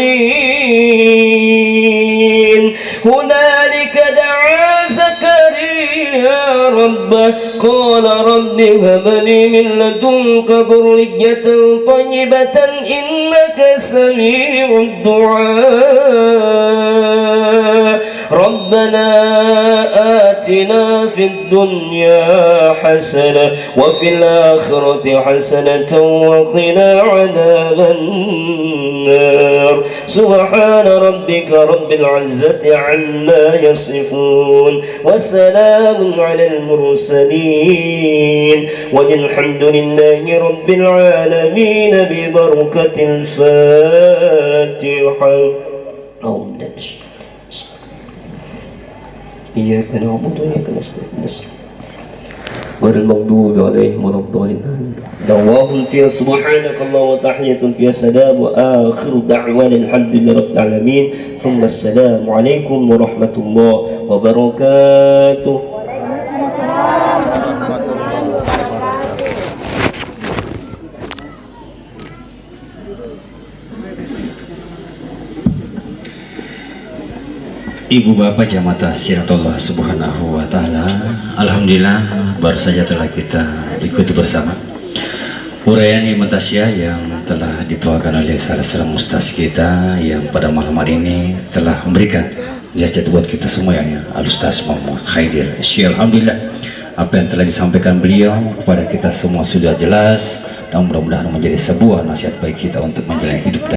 هنالك دعا زكريا ربه قال رب هب لي من لدنك ذرية طيبة إنك سميع الدعاء ربنا آتنا في الدنيا حسنة وفي الآخرة حسنة وقنا عذاب النار سبحان ربك رب العزة عما يصفون وسلام على المرسلين والحمد لله رب العالمين ببركة الفاتحة إياك نعبد وإياك نستعين غير المغضوب عليهم ولا الضالين دعواهم فيها سبحانك اللهم وتحية فيها سلام وآخر دعوانا الحمد لله رب العالمين ثم السلام عليكم ورحمة الله وبركاته. Ibu Bapak Jamaah Siratullah Subhanahu wa Ta'ala, alhamdulillah baru saja telah kita ikuti bersama uraian Iman Tasyah yang telah dibawakan oleh salah seorang ustaz kita yang pada malam hari ini telah memberikan jasa buat kita semua, yang Al-Ustaz Muhammad Khaidir. Alhamdulillah apa yang telah disampaikan beliau kepada kita semua sudah jelas dan mudah-mudahan menjadi sebuah nasihat bagi kita untuk menjalani hidup